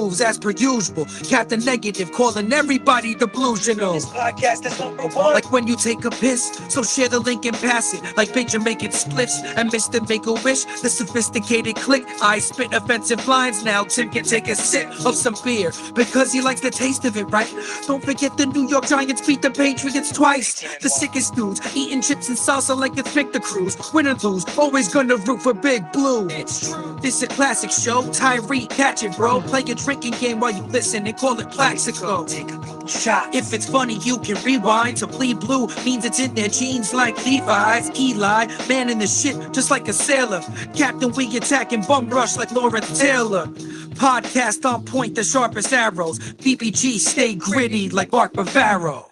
news as per usual. Captain Negative calling everybody delusional. This podcast is #1. Like when you take a piss, so share the link and pass it. Like Big Jamaican spliffs and Mr. Make-A-Wish, the sophisticated click. I spit offensive lines now. Tim can take a sip of some beer because he likes the taste of it, right? Don't forget the New York Giants beat the Patriots twice. The sickest dudes eating chips and salsa like it's Victor Cruz. Win or lose, always gonna root for Big Blue. It's true. This is a classic show. Tyree, catch it, bro. Play a drinking game while you listen and call it Plaxico. Take a shot. If it's funny, you can rewind. To bleed blue means it's in their jeans like Levi's. Eli, man in the shit, just like a sailor. Captain, we attacking bum rush like Lawrence Taylor. Podcast on point, the sharpest arrows. BBG stay gritty like Mark Bavaro.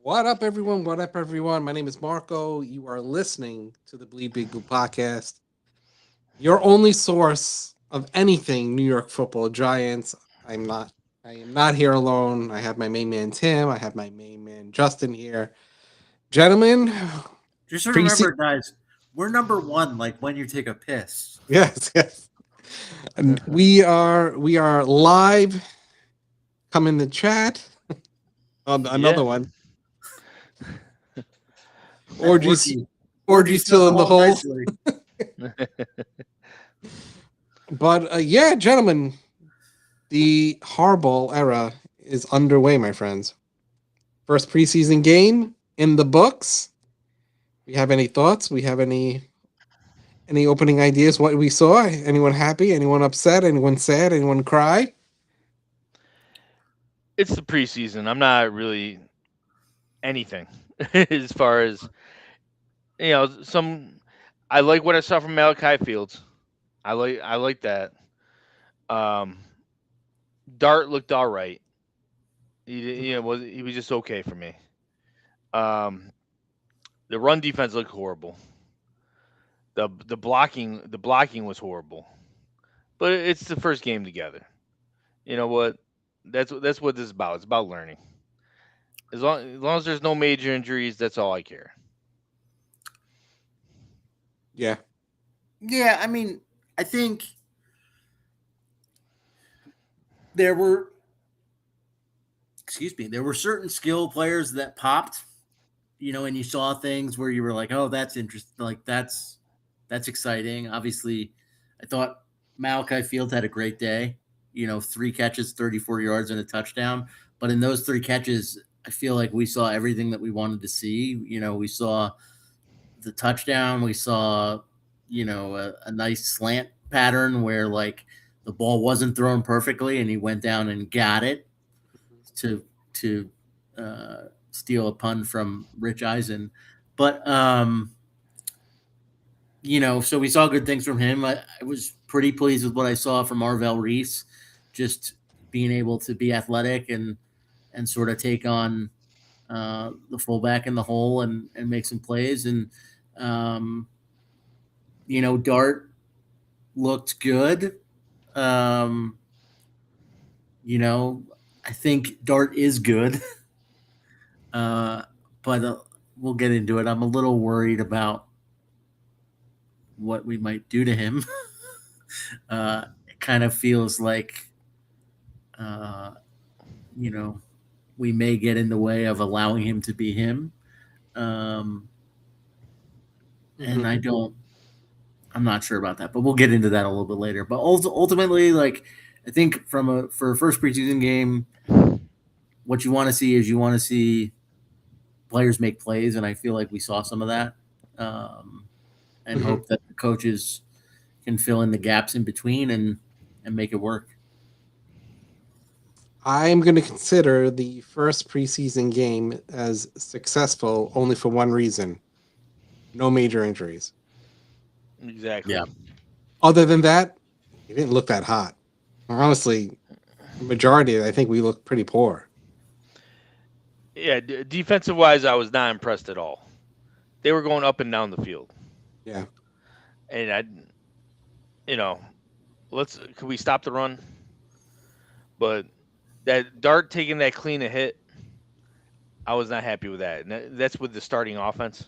What up, everyone? What up, everyone? My name is Marco. You are listening to the Bleed Big Blue podcast, your only source of anything New York Football Giants. I am not here alone. I have my main man Tim. I have my main man Justin here. Gentlemen, just remember, guys, we're #1. Like when you take a piss. Yes. And we are live. Come in the chat. Another one. Orgy still in the hole. But yeah, gentlemen, the Harbaugh era is underway, my friends. First preseason game in the books. We have any thoughts? We have any opening ideas? What we saw? Anyone happy? Anyone upset? Anyone sad? Anyone cry? It's the preseason. I'm not really anything as far as I like what I saw from Malachi Fields. I like that. Dart looked all right. He was just okay for me. The run defense looked horrible. The blocking was horrible. But it's the first game together. You know what? That's what this is about. It's about learning. As long as there's no major injuries, that's all I care. Yeah. Yeah, I mean, I think there were certain skill players that popped, and you saw things where you were like, oh, that's interesting. Like that's exciting. Obviously, I thought Malachi Fields had a great day, 3 catches, 34 yards and a touchdown. But in those 3 catches, I feel like we saw everything that we wanted to see. We saw the touchdown. We saw, a nice slant pattern where like the ball wasn't thrown perfectly and he went down and got it to steal a pun from Rich Eisen. But, so we saw good things from him. I was pretty pleased with what I saw from Arvell Reese, just being able to be athletic and sort of take on the fullback in the hole and make some plays. And, Dart looked good. I think Dart is good. But we'll get into it. I'm a little worried about what we might do to him. It kind of feels like, we may get in the way of allowing him to be him. And I'm not sure about that, but we'll get into that a little bit later. But ultimately, like, I think for a first preseason game, what you want to see is players make plays. And I feel like we saw some of that, and hope that the coaches can fill in the gaps in between and make it work. I'm going to consider the first preseason game as successful only for one reason. No major injuries. Exactly. Yeah. Other than that, it didn't look that hot. Honestly, the majority, I think we looked pretty poor. Yeah, defensive-wise, I was not impressed at all. They were going up and down the field. Yeah. And could we stop the run? But that Dart taking that clean a hit, I was not happy with that. And that's with the starting offense.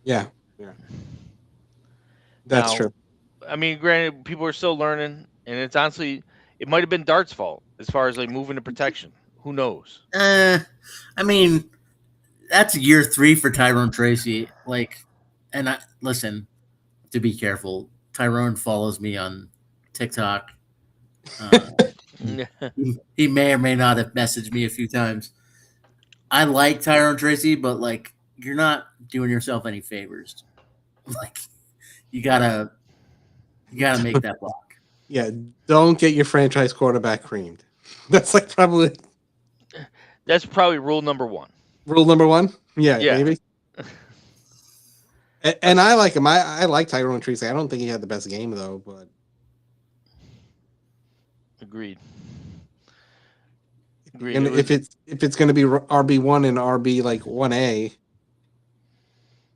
Yeah. That's true. I mean, granted, people are still learning, and it's honestly, It might have been Dart's fault as far as like moving the protection. Who knows? I mean, that's year 3 for Tyrone Tracy. Like, and I listen, to be careful. Tyrone follows me on TikTok. He may or may not have messaged me a few times. I like Tyrone Tracy, but like, you're not doing yourself any favors. Like, you gotta make that block. Yeah, don't get your franchise quarterback creamed. That's like probably That's probably rule number 1. rule number 1. Yeah, Yeah. maybe. And I like him. I like Tyrone Tracy. I don't think he had the best game though, but Agreed. and if it's going to be RB1 and RB like 1A,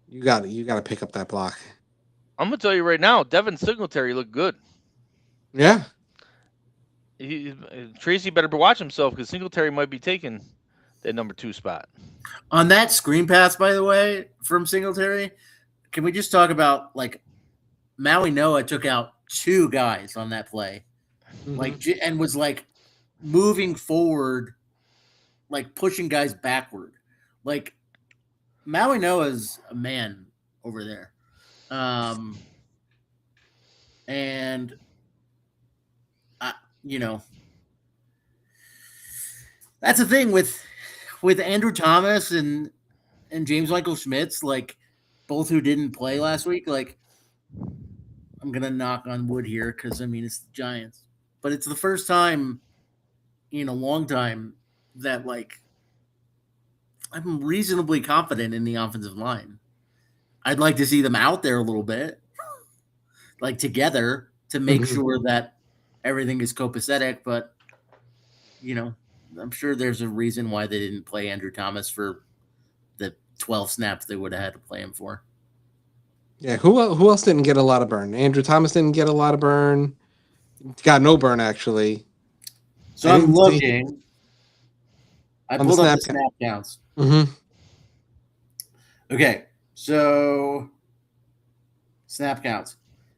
you got to pick up that block. I'm gonna tell you right now, Devin Singletary looked good. Yeah. Tracy better watch himself because Singletary might be taking that number 2 spot. On that screen pass, by the way, from Singletary, can we just talk about like Maui Noah took out 2 guys on that play, like and was like moving forward, like pushing guys backward. Like Maui Noah's a man over there, and that's the thing with Andrew Thomas and James Michael Schmitz, like both who didn't play last week. Like, I'm gonna knock on wood here because I mean it's the Giants, but it's the first time in a long time that like I'm reasonably confident in the offensive line. I'd like to see them out there a little bit, like together, to make sure that everything is copacetic. But I'm sure there's a reason why they didn't play Andrew Thomas for the 12 snaps they would have had to play him for. Yeah, who else didn't get a lot of burn? Andrew Thomas didn't get a lot of burn. Got no burn actually. So I'm looking. I pulled up the snap counts. Mm-hmm. Okay, so snap counts.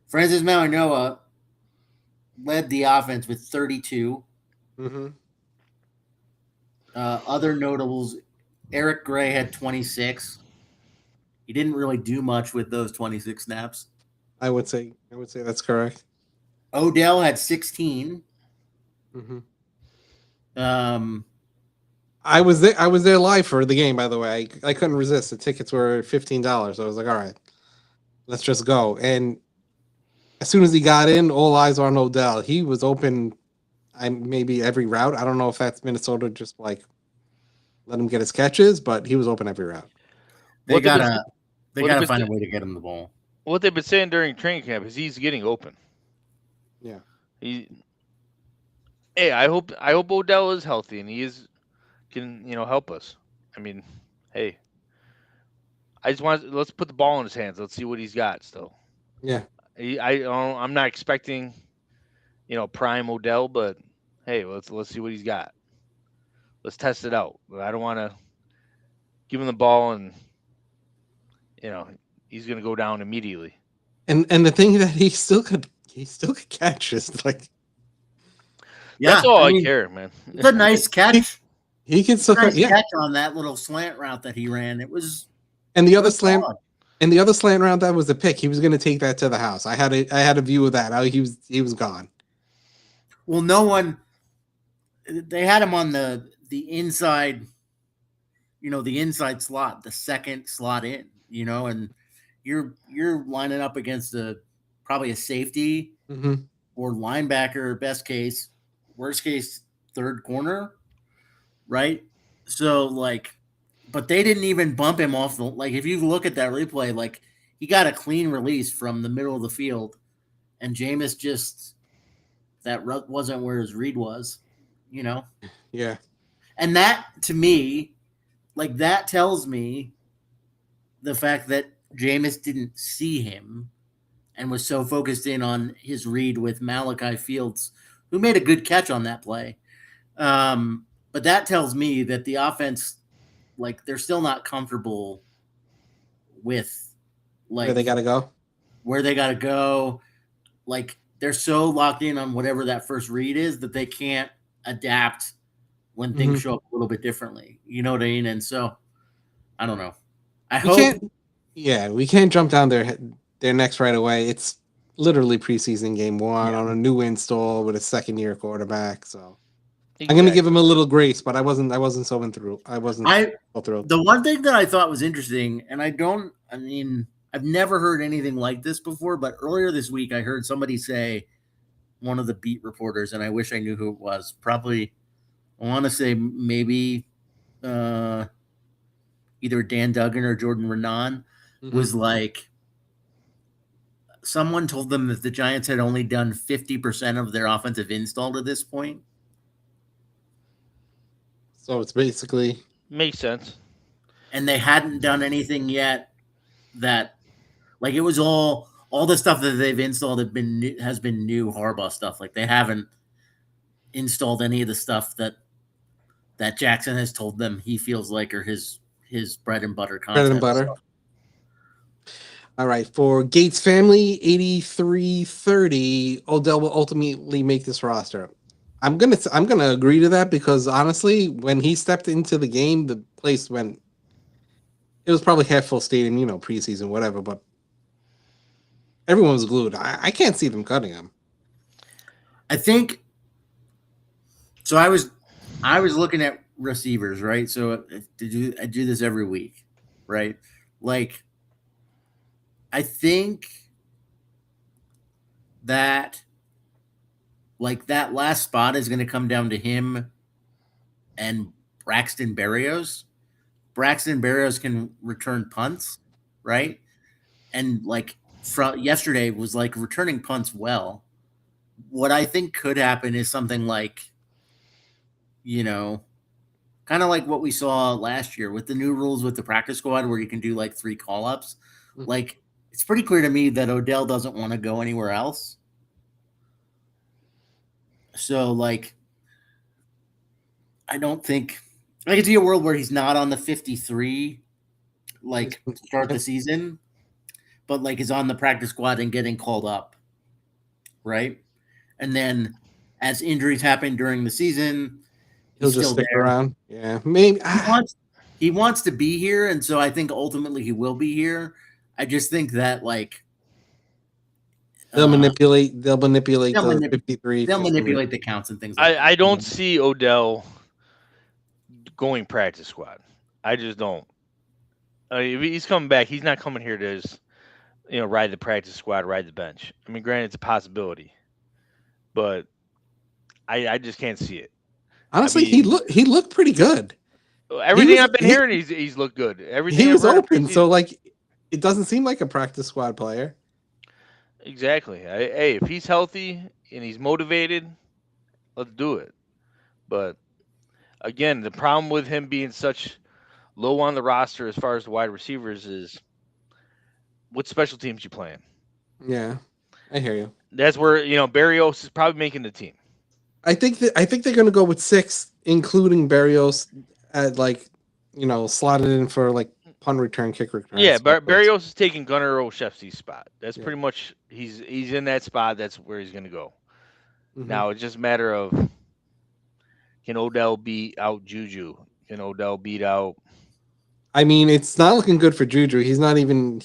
Francis Mauigoa led the offense with 32. Mm-hmm. Other notables, Eric Gray had 26. He didn't really do much with those 26 snaps. I would say that's correct. Odell had 16. Mm-hmm. I was there live for the game, by the way. I couldn't resist. The tickets were $15. So I was like, all right, let's just go. And as soon as he got in, all eyes were on Odell. He was open maybe every route. I don't know if that's Minnesota just like let him get his catches, but he was open every route. They gotta find a way to get him the ball. What they've been saying during training camp is he's getting open. Yeah. Hey, I hope Odell is healthy and he can help us. I mean, hey, let's put the ball in his hands. Let's see what he's got still. Yeah. I'm not expecting, prime Odell, but hey, let's see what he's got. Let's test it out. I don't want to give him the ball and he's going to go down immediately. And the thing that he still could catch is like, yeah, that's all I care, man. It's a nice catch. He can still catch on that little slant route that he ran. It was, and the other slant route that was a pick. He was going to take that to the house. I had a view of that. He was gone. Well, no one. They had him on the inside. The inside slot, the second slot in. And you're lining up against probably a safety or linebacker, best case, worst case, third corner, right? So but they didn't even bump him off if you look at that replay, he got a clean release from the middle of the field, and Jameis just that wasn't where his read was, Yeah. And that to me, that tells me the fact that Jameis didn't see him and was so focused in on his read with Malachi Fields, who made a good catch on that play. But that tells me that the offense, they're still not comfortable with where they got to go. Where they got to go. they're so locked in on whatever that first read is that they can't adapt when things show up a little bit differently. You know what I mean? And so I don't know. We can't jump down their necks right away. It's literally preseason game 1 on a new install with a second-year quarterback. So I'm going to give him a little grace, but I wasn't so through. I wasn't so thrilled. The one thing that I thought was interesting, and I've never heard anything like this before, but earlier this week I heard somebody say, one of the beat reporters, and I wish I knew who it was. Probably, I want to say maybe either Dan Duggan or Jordan Renan was like, someone told them that the Giants had only done 50% of their offensive install to this point. So it's basically makes sense. And they hadn't done anything yet that, like, it was all the stuff that they've installed has been new Harbaugh stuff. Like, they haven't installed any of the stuff that Jackson has told them he feels like are his bread and butter content. Bread and butter. All right, for Gates family, 83-30, Odell will ultimately make this roster. I'm gonna agree to that because honestly, when he stepped into the game, the place went. It was probably half full stadium, preseason, whatever, but everyone was glued. I can't see them cutting him. I think so. I was looking at receivers, right? So I do this every week, right? Like, I think that that last spot is going to come down to him and Braxton Berrios. Braxton Berrios can return punts, right? And from yesterday was returning punts well. What I think could happen is something like, kind of like what we saw last year with the new rules with the practice squad where you can do 3 call-ups. It's pretty clear to me that Odell doesn't want to go anywhere else. So, I don't think I can see a world where he's not on the 53, to start the season, but is on the practice squad and getting called up, right? And then as injuries happen during the season, he'll just stick around. Yeah, maybe he wants to be here, and so I think ultimately he will be here. I just think that they'll manipulate the 53. They'll manipulate the counts and things like that. I don't see Odell going practice squad. I just don't. If he's coming back, he's not coming here to just, ride the practice squad, ride the bench. I mean, granted, it's a possibility, but I just can't see it. Honestly, he looked pretty good. Everything I've been hearing, he's looked good. Everything he was open, so it doesn't seem like a practice squad player. Exactly. Hey, if he's healthy and he's motivated, let's do it. But again, the problem with him being such low on the roster as far as the wide receivers is what special teams you playing. Yeah, I hear you. That's where Berrios is probably making the team. I think they're going to go with 6, including Berrios at slotted in for punt return, kick return. Yeah, Berrios is taking Gunnar Olszewski's spot. That's pretty much he's in that spot. That's where he's going to go. Mm-hmm. Now it's just a matter of, can Odell beat out Juju? Can Odell beat out? I mean, it's not looking good for Juju. He's not even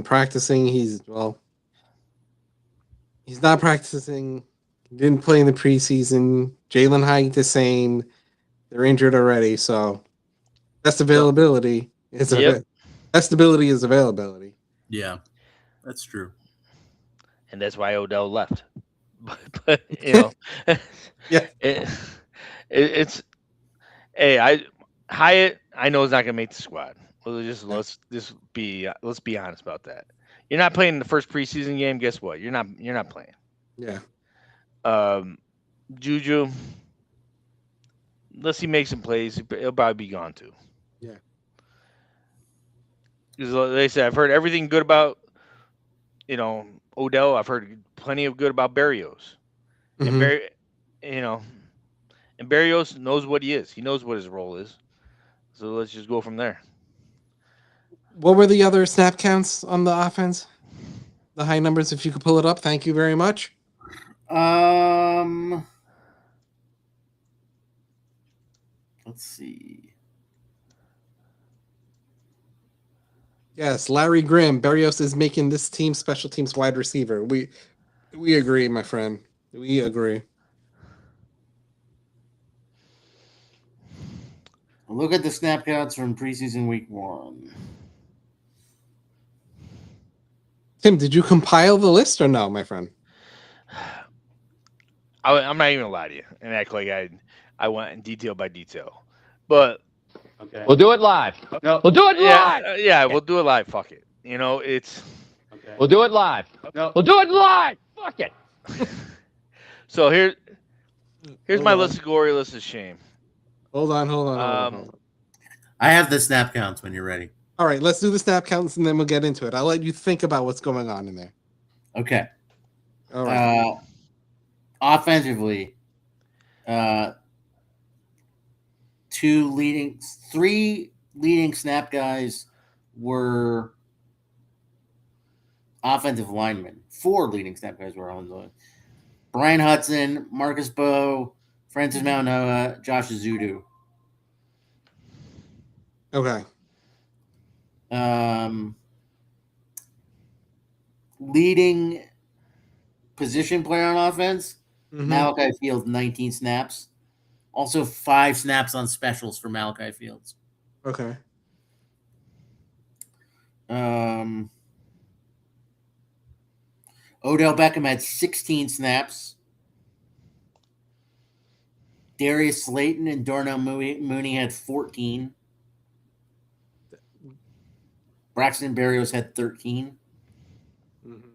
practicing. He's not practicing. Didn't play in the preseason. Jalen Hyatt the same. They're injured already, so best availability is stability is availability. Yeah, that's true. And that's why Odell left. But yeah. It's Hyatt. I know is not going to make the squad. Let's be honest about that. You're not playing the first preseason game. Guess what? You're not playing. Yeah. Juju, unless he makes some plays, he'll probably be gone too. Yeah. Because like I said, I've heard everything good about Odell. I've heard plenty of good about Berrios. Mm-hmm. And Berrios knows what he is. He knows what his role is. So let's just go from there. What were the other snap counts on the offense? The high numbers, if you could pull it up. Thank you very much. Let's see. Yes, Larry Grimm. Berrios is making this team special teams wide receiver. We agree, my friend. We agree. Look at the snap counts from preseason week 1. Tim, did you compile the list or no, my friend? I'm not even gonna lie to you and act like I went in detail by detail, but Okay. We'll do it live. No. We'll do it live. yeah, we'll do it live. Fuck it. It's. Okay. We'll do it live. No. We'll do it live. Fuck it. So here's Hold my on. list of glory, list of shame. Hold on. I have the snap counts when you're ready. All right, let's do the snap counts and then we'll get into it. I'll let you think about what's going on in there. Okay. All right. Offensively, 3 leading snap guys were offensive linemen. 4 leading snap guys were offensive linemen. Brian Hudson, Marcus Bowe, Francis Maunoa, Josh Azudu. Okay. Leading position player on offense, Mhm. Malachi Fields, 19 snaps. Also 5 snaps on specials for Malachi Fields. Okay. Odell Beckham had 16 snaps. Darius Slayton and Darnell Mooney had 14. Braxton Berrios had 13. Mhm.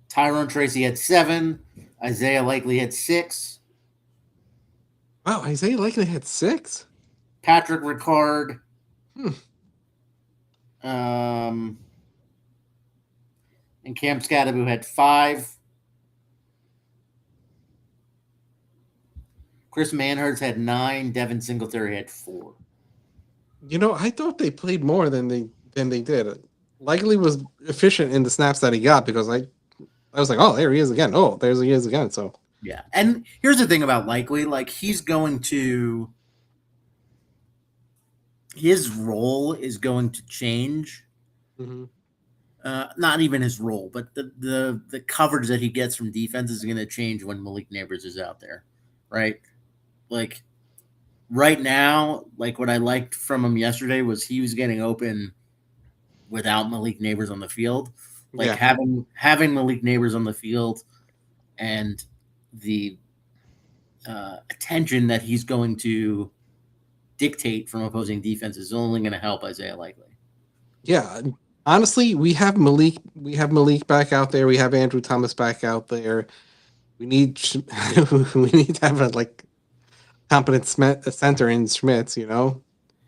Tyrone Tracy had 7. Isaiah Likely had 6. Wow, Isaiah Likely had 6? Patrick Ricard. And Cam Scadaboo had 5. Chris Manhurst had 9. Devin Singletary had 4. I thought they played more than they did. Likely was efficient in the snaps that he got because I was like, oh, there he is again. Oh, there he is again. So yeah, and here's the thing about Likely, his role is going to change. Mm-hmm. Not even his role, but the coverage that he gets from defense is going to change when Malik Neighbors is out there, right? Right now, what I liked from him yesterday was he was getting open without Malik Neighbors on the field. Having Malik Neighbors on the field and the attention that he's going to dictate from opposing defense is only going to help Isaiah Likely. Yeah, honestly, we have Malik back out there. We have Andrew Thomas back out there. We need to have a competent center in Schmitz,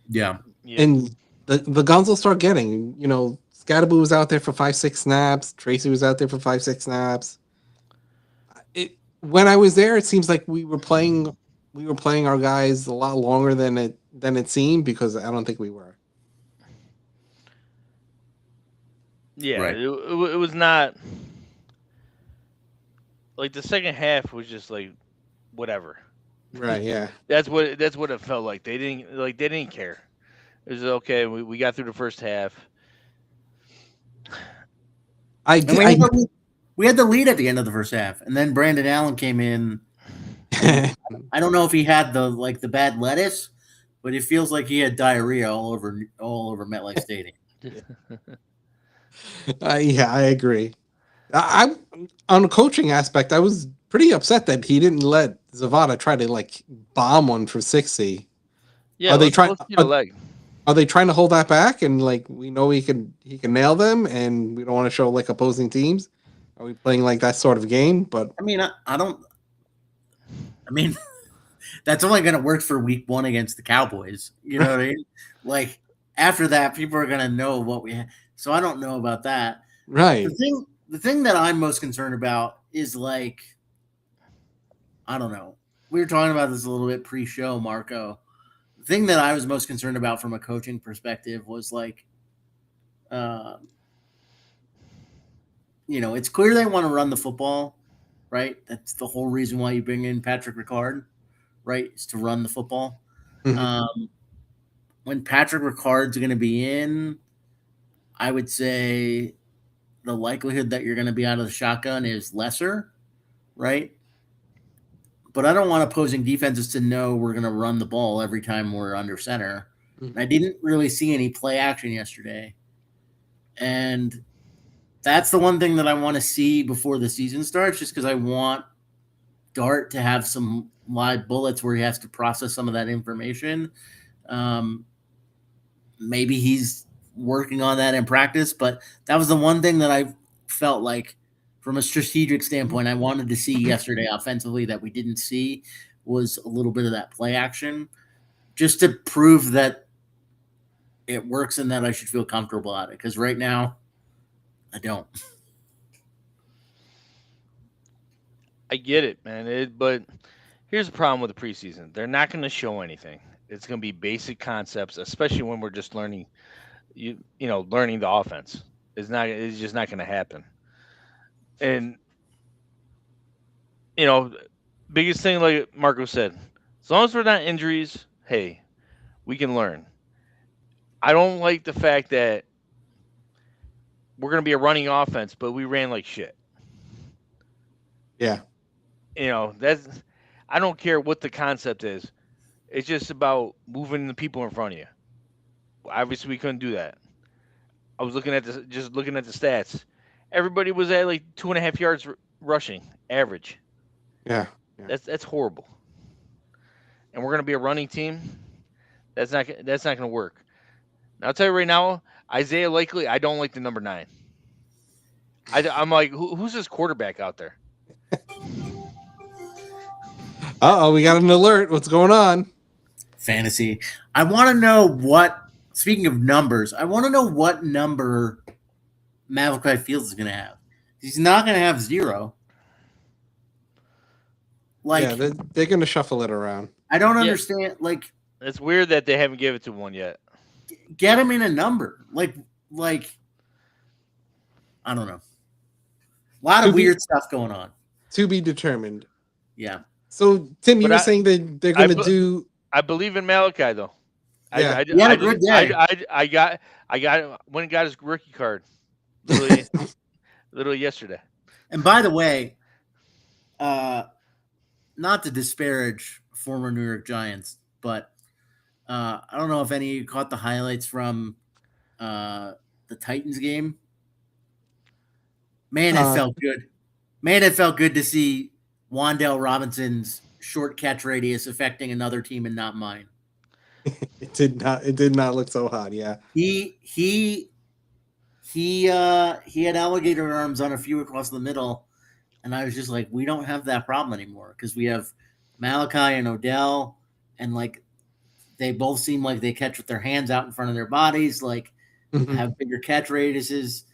Yeah. And the guns will start getting. Scadaboo was out there for 5-6 snaps. Tracy was out there for 5-6 snaps. When I was there, it seems like we were playing our guys a lot longer than it seemed because I don't think we were. Yeah, right. it was not the second half was just whatever. Right. Yeah. That's what it felt like. They didn't care. It was okay. We got through the first half. We had the lead at the end of the first half, and then Brandon Allen came in. I don't know if he had the bad lettuce, but it feels like he had diarrhea all over MetLife Stadium. Yeah, I agree. I'm on a coaching aspect. I was pretty upset that he didn't let Zavada try to bomb one for 60. Yeah, are they trying? Are they trying to hold that back? And we know he can nail them, and we don't want to show opposing teams. Are we playing that sort of game? But I mean, I don't. I mean, that's only going to work for week 1 against the Cowboys. You know what I mean? After that, people are going to know what we have. So I don't know about that. Right. The thing that I'm most concerned about is I don't know. We were talking about this a little bit pre-show, Marco. The thing that I was most concerned about from a coaching perspective was it's clear they want to run the football, right? That's the whole reason why you bring in Patrick Ricard, right? Is to run the football. Mhm. When Patrick Ricard's going to be in, I would say the likelihood that you're going to be out of the shotgun is lesser, right? But I don't want opposing defenses to know we're going to run the ball every time we're under center. Mhm. And I didn't really see any play action yesterday. And that's the one thing that I want to see before the season starts, just because I want Dart to have some live bullets where he has to process some of that information. Maybe he's working on that in practice, but that was the one thing that I felt like from a strategic standpoint I wanted to see yesterday offensively that we didn't see was a little bit of that play action, just to prove that it works and that I should feel comfortable at it, because right now I don't. I get it, man. But here's the problem with the preseason: they're not going to show anything. It's going to be basic concepts, especially when we're just learning. Learning the offense is not. It's just not going to happen. And biggest thing, like Marco said, as long as we're not injuries, hey, we can learn. I don't like the fact that we're going to be a running offense, but we ran like shit. Yeah. That's. I don't care what the concept is. It's just about moving the people in front of you. Obviously, we couldn't do that. I was looking at the stats. Everybody was at like 2.5 yards rushing average. Yeah. That's horrible. And we're going to be a running team. That's not going to work. Now, I'll tell you right now, Isaiah Likely, I don't like the number 9. I'm like, who's this quarterback out there? We got an alert. What's going on? Fantasy. I want to know what. Speaking of numbers, I want to know what number Malachi Fields is going to have. He's not going to have 0. Like, Yeah, they're going to shuffle it around. I don't understand. Like, it's weird that they haven't given it to one yet. Get him in a number. Like I don't know. A lot of weird stuff going on. To be determined. Yeah. So, Tim, you were saying that they're going to do. I believe in Malachi, though. Yeah. He had a good day. I went and got his rookie card literally yesterday. And by the way, not to disparage former New York Giants, but I don't know if any of you caught the highlights from the Titans game. Man, it felt good. Man, it felt good to see Wan'Dale Robinson's short catch radius affecting another team and not mine. It did not look so hot. Yeah. He had alligator arms on a few across the middle, and I was just like, we don't have that problem anymore because we have Malachi and Odell, and like they both seem like they catch with their hands out in front of their bodies, like have bigger catch radiuses,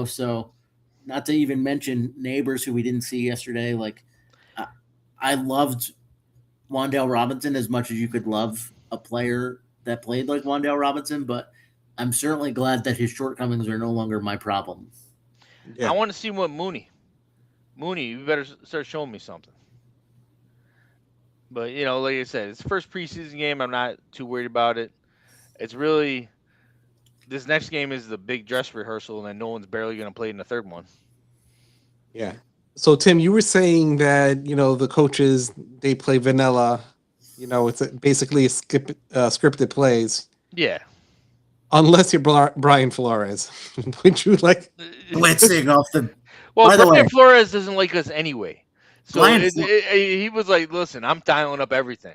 so not to even mention Neighbors, who we didn't see yesterday. Like I loved Wan'Dale Robinson as much as you could love a player that played like Wan'Dale Robinson, but I'm certainly glad that his shortcomings are no longer my problem. Yeah. I want to see what Mooney, you better start showing me something. But, like I said, it's the first preseason game. I'm not too worried about it. It's really this next game is the big dress rehearsal, and then no one's barely going to play in the third one. Yeah. So, Tim, you were saying that, the coaches, they play vanilla. It's basically scripted plays. Yeah. Unless you're Brian Flores. Would you like blitzing off the... Well, Brian Flores doesn't like us anyway. So he was like, listen, I'm dialing up everything.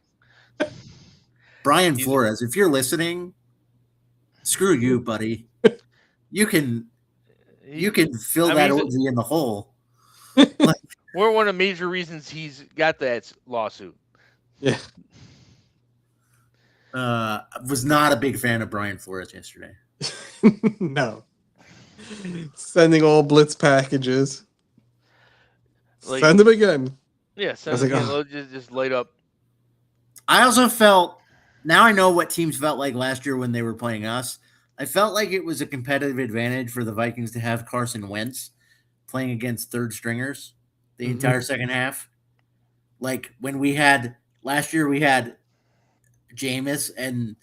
Brian Flores, if you're listening, screw you, buddy. You can fill that orgy in the hole. We're one of the major reasons he's got that lawsuit. Yeah. I was not a big fan of Brian Flores yesterday. No. Sending all blitz packages. Send them again. Yeah, send them again. Just light up. I also felt, now I know what teams felt like last year when they were playing us. I felt like it was a competitive advantage for the Vikings to have Carson Wentz playing against third stringers. the entire second half. Like when we had last year, we had Jameis and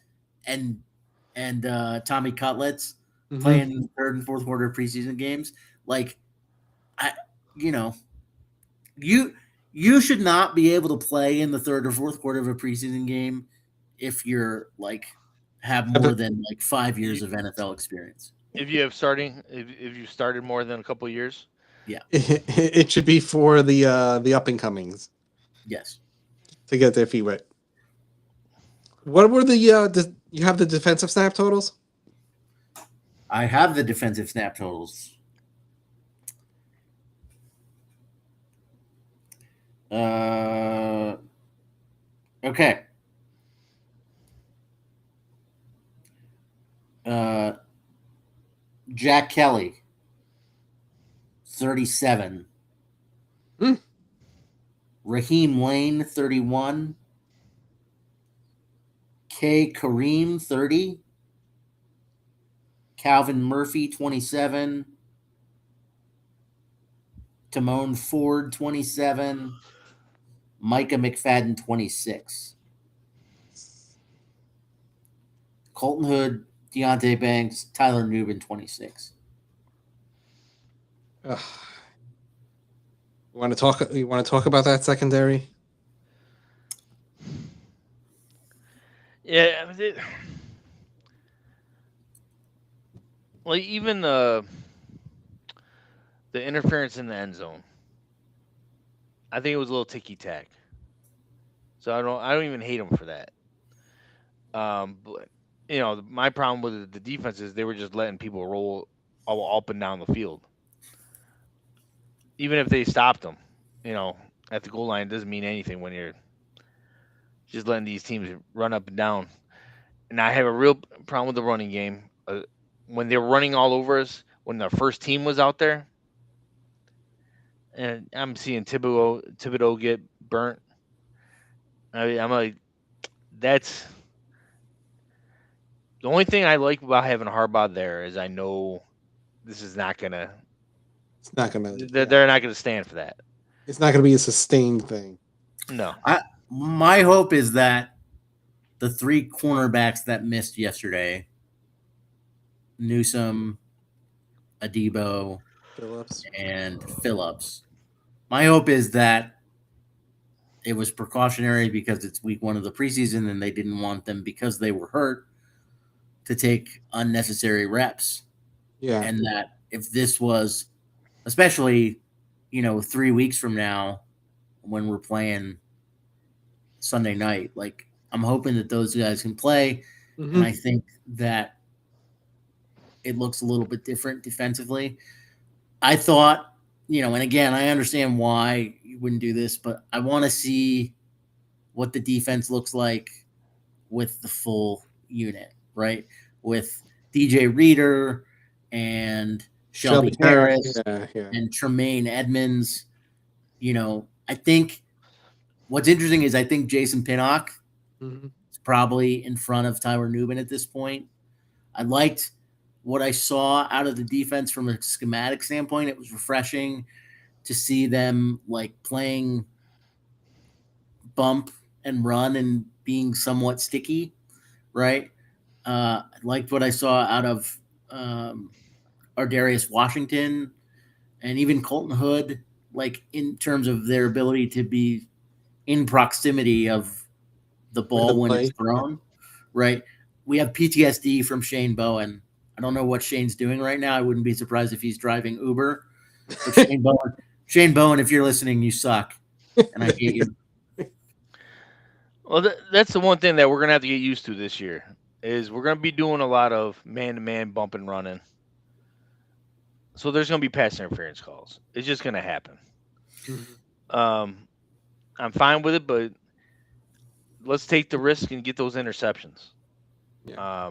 Tommy Cutlets playing in the third and fourth quarter preseason games. Like, you know, you should not be able to play in the third or fourth quarter of a preseason game if you're like have more than like 5 years of NFL experience. If you have if you started more than a couple of years, Yeah, it should be for the up and comings yes. to get their feet wet. What were the you have the defensive snap totals? I have the defensive snap totals. Okay. Jack Kelly, 37. Raheem Lane, 31. K. Kareem, 30. Calvin Murphy, 27. Timon Ford, 27. Micah McFadden, 26. Colton Hood, Deontay Banks, Tyler Nubin, 26. You want to talk about that secondary? yeah. Like even the interference in the end zone, I think it was a little ticky tack. So I don't even hate him for that. But you know, my problem with the defense is they were just letting people roll all up and down the field. Even if they stopped them, you know, at the goal line, it doesn't mean anything when you're just letting these teams run up and down. And I have a real problem with the running game. When they're running all over us, when the first team was out there, and I'm seeing Thibodeau get burnt. I'm like, that's the only thing I like about having Harbaugh there is I know this is not gonna. It's not gonna. They're not gonna stand for that. It's not gonna be a sustained thing. No. My hope is that the three cornerbacks that missed yesterday, Newsome, Adebo, and Phillips. My hope is that it was precautionary because it's week 1 of the preseason and they didn't want them because they were hurt to take unnecessary reps. Yeah. And that if this was, especially, 3 weeks from now when we're playing Sunday night, like I'm hoping that those guys can play. And I think that it looks a little bit different defensively. I thought, and again, I understand why you wouldn't do this, but I want to see what the defense looks like with the full unit, right? With DJ Reader and Shelby Harris and Tremaine Edmonds. I think what's interesting is I think Jason Pinnock is probably in front of Tyler Nubin at this point. I liked what I saw out of the defense from a schematic standpoint. It was refreshing to see them like playing bump and run and being somewhat sticky, right? I liked what I saw out of Ardarius Washington and even Colton Hood, like in terms of their ability to be in proximity of the ball when it's thrown, right? We have PTSD from Shane Bowen. I don't know what Shane's doing right now. I wouldn't be surprised if he's driving Uber. But Shane Bowen, if you're listening, you suck, and I hate you. Well, that's the one thing that we're gonna have to get used to this year is we're gonna be doing a lot of man-to-man bump and running. So there's gonna be pass interference calls. It's just gonna happen. I'm fine with it, but let's take the risk and get those interceptions. Yeah.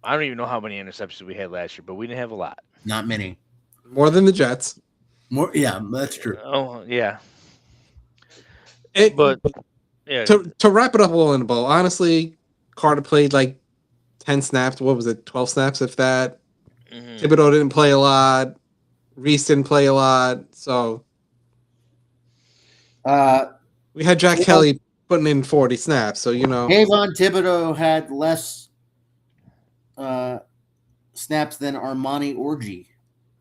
I don't even know how many interceptions we had last year, but we didn't have a lot. Not many. More than the Jets. More, yeah, that's true. Oh, yeah. To wrap it up all in a bow, honestly, Carter played like 10 snaps. What was it? 12 snaps, if that. Thibodeau didn't play a lot. Reese didn't play a lot, so we had Jack Kelly putting in 40 snaps. So Kayvon Thibodeau had less snaps than Armani Orji.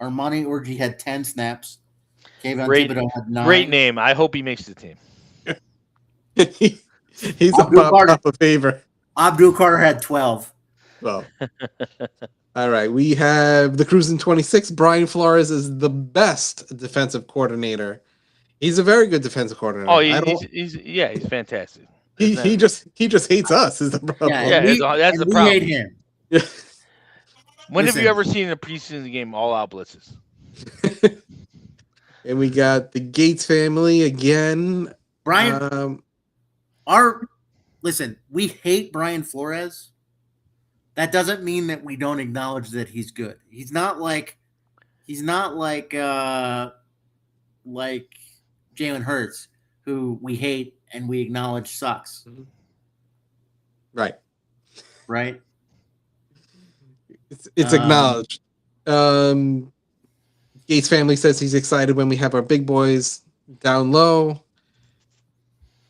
Armani Orji had 10 snaps. Kayvon Thibodeau had 9. Great name. I hope he makes the team. He's a pop a favor. Abdul Carter had 12. Well, all right. We have the Cruising 26. Brian Flores is the best defensive coordinator. He's a very good defensive coordinator. Oh, he's fantastic. He just hates us. Is the problem? That's the problem. We hate him. When have you ever seen a preseason game all out blitzes? And we got the Gates family again. Brian, listen, we hate Brian Flores. That doesn't mean that we don't acknowledge that he's good. He's not like Jalen Hurts, who we hate and we acknowledge sucks. Right. It's acknowledged. Gates family says he's excited when we have our big boys down low.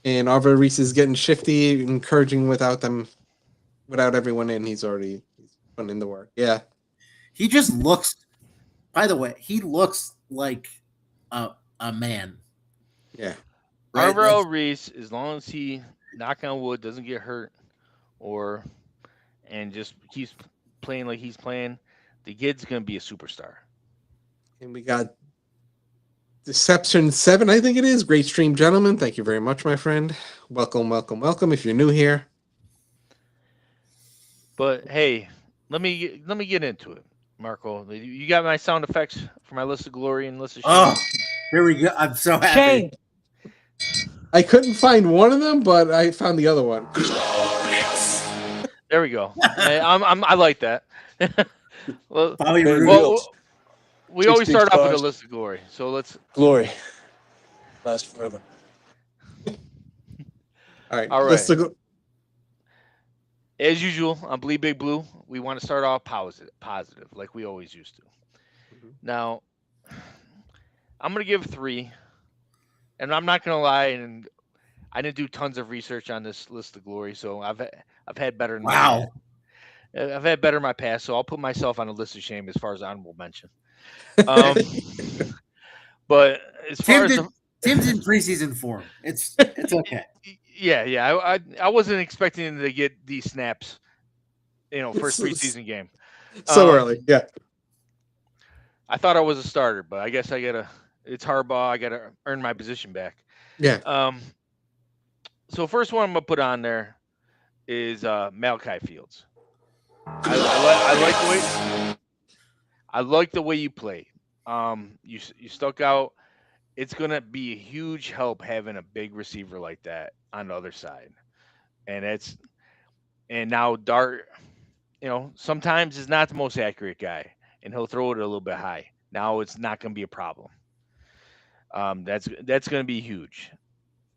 And Arva Reese is getting shifty, encouraging without everyone in. He's putting in the work. Yeah. He just looks, by the way, he looks like a man. Yeah. Right? Arva Reese, as long as he, knock on wood, doesn't get hurt and just keeps playing like he's playing, the kid's going to be a superstar. And we got Deception 7, I think it is. Great stream, gentlemen. Thank you very much, my friend. Welcome if you're new here. But hey, let me get into it, Marco. You got my sound effects for my list of glory and list of shame? Oh, here we go. I'm so happy. Shame. I couldn't find one of them, but I found the other one. There we go. I like that. Well, we always start off with a list of glory, so let's glory last forever. All right. As usual, on Bleed Big Blue, we want to start off positive, like we always used to. Mm-hmm. Now, I'm gonna give 3, and I'm not gonna lie, and I didn't do tons of research on this list of glory, so I've had better. I've had better in my past, so I'll put myself on a list of shame as far as honorable mention. But as far as Tim's in preseason form, it's okay. Yeah. I wasn't expecting him to get these snaps, first preseason game. So early, yeah. I thought I was a starter, but I guess it's Harbaugh. I gotta earn my position back. Yeah. So first one I'm gonna put on there is Malachi Fields. I like the way you played. You stuck out. It's gonna be a huge help having a big receiver like that on the other side, and now Dart, sometimes is not the most accurate guy, and he'll throw it a little bit high. Now it's not gonna be a problem. That's gonna be huge,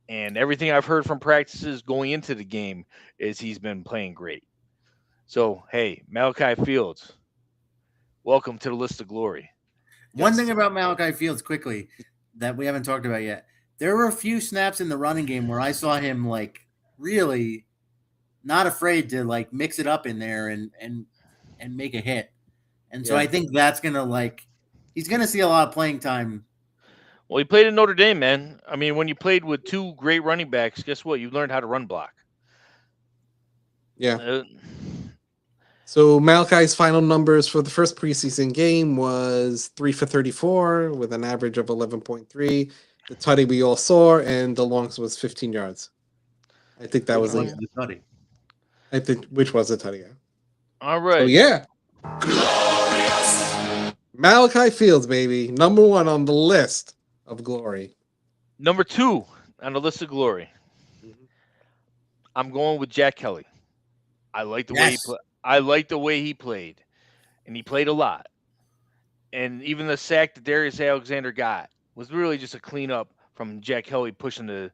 and everything I've heard from practices going into the game is he's been playing great. So hey, Malachi Fields, welcome to the list of glory. One thing about Malachi Fields quickly that we haven't talked about yet. There were a few snaps in the running game where I saw him really not afraid to mix it up in there and make a hit. And so I think that's gonna he's gonna see a lot of playing time. Well, he played in Notre Dame, man. I mean, when you played with 2 great running backs, guess what? You learned how to run block. Yeah. So Malachi's final numbers for the first preseason game was 3 for 34 with an average of 11.3. The tutty we all saw, and the longest was 15 yards. I think that was the tutty. I think which was the tutty. All right. So yeah. Malachi Fields, baby, number 1 on the list of glory. Number 2 on the list of glory. Mm-hmm. I'm going with Jack Kelly. I like the way he played. I like the way he played, and he played a lot. And even the sack that Darius Alexander got was really just a cleanup from Jack Kelly pushing the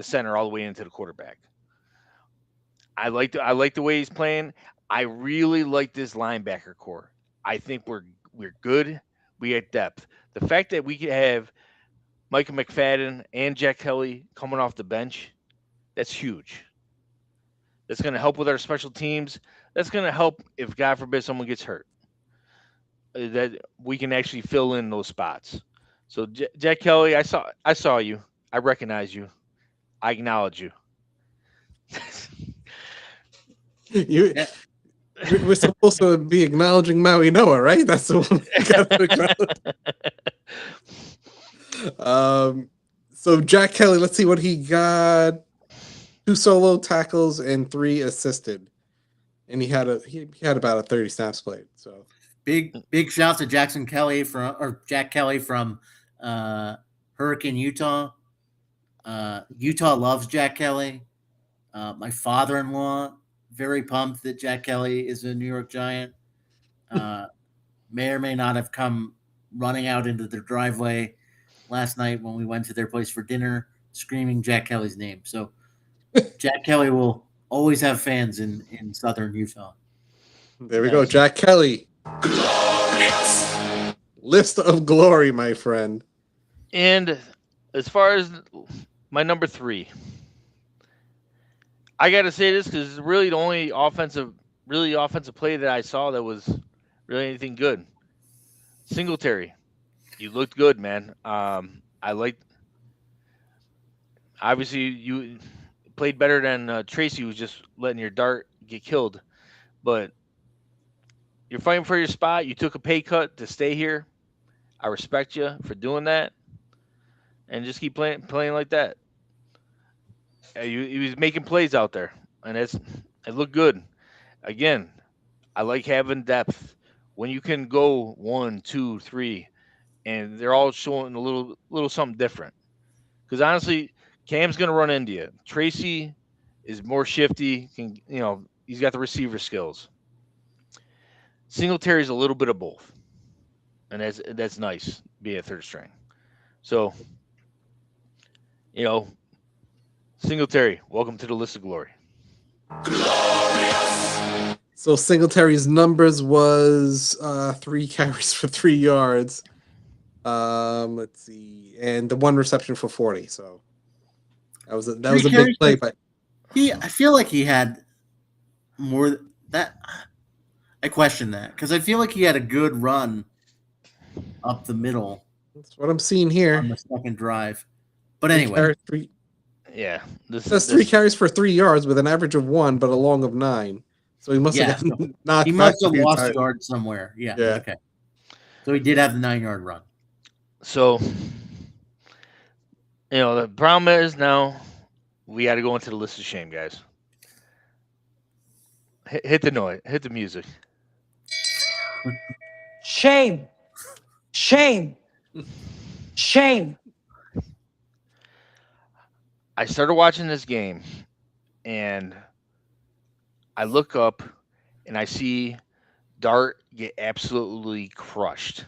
center all the way into the quarterback. I like the way he's playing. I really like this linebacker core. I think we're good. We get depth. The fact that we could have Micah McFadden and Jack Kelly coming off the bench, that's huge. That's going to help with our special teams. That's going to help if, God forbid, someone gets hurt. That we can actually fill in those spots. So, Jack Kelly, I saw you. I recognize you. I acknowledge you. You, Yeah. we're supposed to be acknowledging Maui Noah, right? That's the one we got to acknowledge. So Jack Kelly, let's see what he got. 2 solo tackles and 3 assisted, and he had about a 30 snaps played. So Big shout to Jack Kelly from Hurricane Utah. Utah loves Jack Kelly. My father-in-law very pumped that Jack Kelly is a New York Giant. May or may not have come running out into their driveway last night when we went to their place for dinner, screaming Jack Kelly's name. So Jack Kelly will always have fans in southern Utah. there we go, Jack Kelly. Glorious. List of glory, my friend. And as far as my number 3, I got to say this because it's really the only offensive play that I saw that was really anything good. Singletary, you looked good, man. I liked. Obviously, you played better than Tracy, was just letting your dart get killed. But you're fighting for your spot. You took a pay cut to stay here. I respect you for doing that, and just keep playing like that. He was making plays out there, and it looked good. Again, I like having depth when you can go 1, 2, 3, and they're all showing a little something different. Because honestly, Cam's gonna run into you. Tracy is more shifty. He's got the receiver skills. Singletary's a little bit of both, and that's nice. Be a third string. So, Singletary, welcome to the list of glory. Glorious. So Singletary's numbers was 3 carries for 3 yards. Let's see, and the 1 reception for 40. So that was a big play. But I feel like he had more that. I question that because I feel like he had a good run up the middle that's what I'm seeing here. on the second drive. But anyway, Yeah, that's 3 carries for 3 yards with an average of 1, but a long of 9. So he must have gotten knocked. He must have back a few lost times. yards somewhere. Yeah. Yeah. Okay. So he did have the 9-yard run. So, the problem is now we got to go into the list of shame, guys. Hit the noise. Hit the music. Shame. Shame. Shame. I started watching this game, and I look up, and I see Dart get absolutely crushed.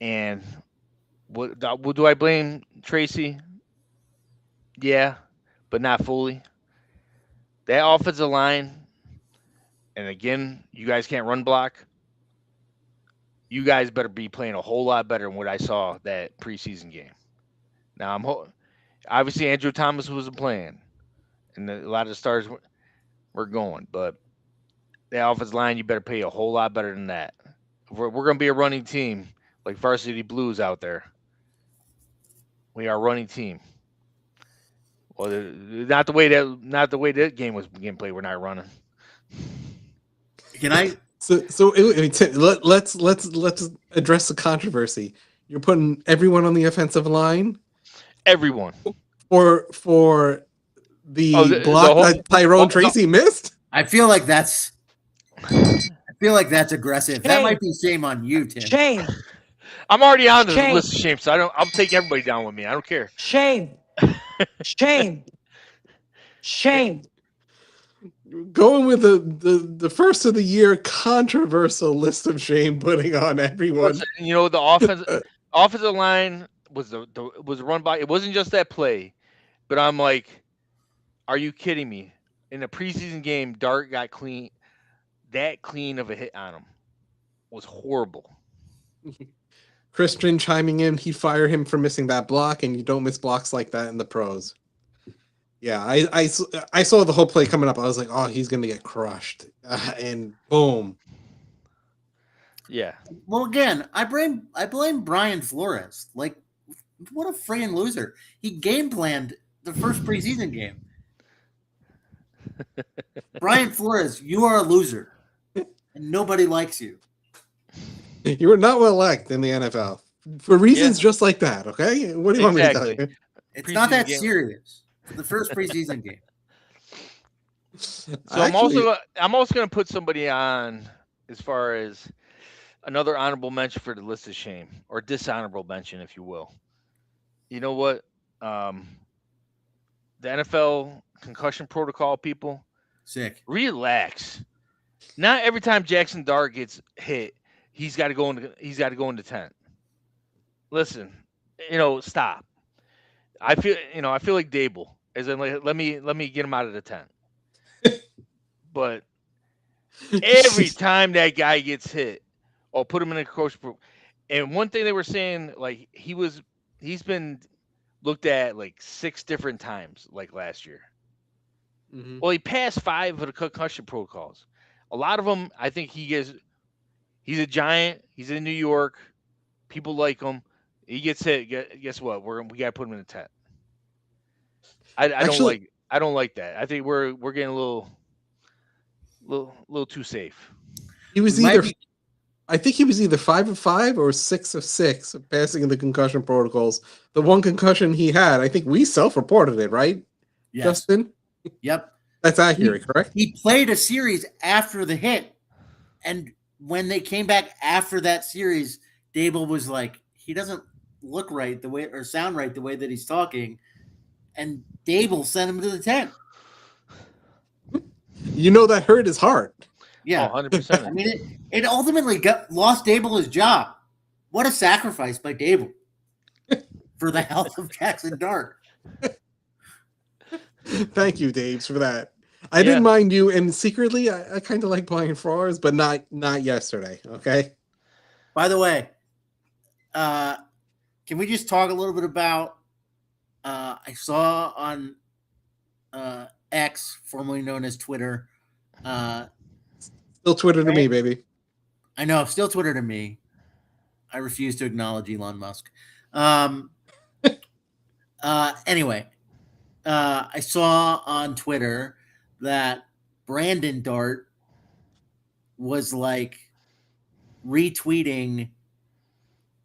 And what do I blame Tracy? Yeah, but not fully. That offensive line, and again, you guys can't run block. You guys better be playing a whole lot better than what I saw that preseason game. Now, obviously Andrew Thomas wasn't playing, and a lot of the stars were going, but that offensive line, you better play a whole lot better than that. If we're going to be a running team like Varsity Blues out there. We are a running team. Well, not the way that game was being played. We're not running. Can I? Let's address the controversy. You're putting everyone on the offensive line. Everyone for the block that Tyrone Tracy missed. I feel like that's aggressive. Shame. That might be shame on you, Tim. Shame. I'm already on this list of shame, so I'll take everybody down with me. I don't care. Shame. Shame. Shame. Going with the first of the year controversial list of shame putting on everyone. The offensive line was run by. It wasn't just that play, but I'm like, are you kidding me? In a preseason game, Dart got clean. That clean of a hit on him was horrible. Christian chiming in, he'd fire him for missing that block, and you don't miss blocks like that in the pros. Yeah, I saw the whole play coming up. I was like, oh, he's going to get crushed. And boom. Yeah. Well, again, I blame Brian Flores. Like, what a friggin' loser. He game planned the first preseason game. Brian Flores, you are a loser. And nobody likes you. You were not well liked in the NFL for reasons just like that, okay? What do you want me to tell you? It's not that game. serious. The first preseason game. So I'm also going to put somebody on as far as another honorable mention for the list of shame, or dishonorable mention, if you will. You know what? The NFL concussion protocol people, Sick. relax. Not every time Jackson Dart gets hit, he's got to go into tent. Listen, stop. I feel like Dable, as in, like, let me get him out of the tent. But every time that guy gets hit, or put him in a coach. And one thing they were saying, like, he's been looked at like 6 different times, like last year. Mm-hmm. Well, he passed 5 of the concussion protocols. A lot of them, I think he's a Giant. He's in New York. People like him. He gets hit. Guess what? We got to put him in a tent. I don't like that. I think we're getting a little too safe. He was I think he was either 5 of 5 or 6 of 6 passing in the concussion protocols. The one concussion he had, I think we self-reported it, right? Yes. Justin? Yep. That's accurate, correct? He played a series after the hit, and when they came back after that series, Dable was like, he doesn't look right the way, or sound right the way that he's talking, and Dable sent him to the tent. You know that hurt his heart. Yeah, 100%. I mean, it ultimately lost Dable his job. What a sacrifice by Dable for the health of Jackson Dart. Thank you, Daves, for that. I didn't mind you, and secretly, I kind of like Brian Flores, but not yesterday. Okay. By the way, can we just talk a little bit about? I saw on X, formerly known as Twitter. Still Twitter to me, baby. I know, still Twitter to me. I refuse to acknowledge Elon Musk. Anyway, I saw on Twitter that Brandon Dart was like retweeting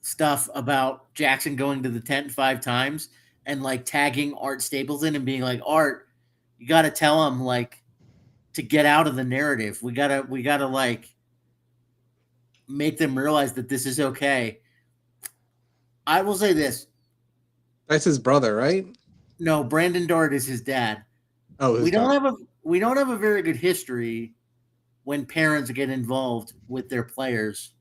stuff about Jackson going to the tent 5 times and like tagging Art Stapleton and being like, Art, you got to tell him like to get out of the narrative. We gotta like make them realize that this is okay. I will say this. That's his brother, right? No, Brandon Dart is his dad. Oh, we don't have a very good history when parents get involved with their players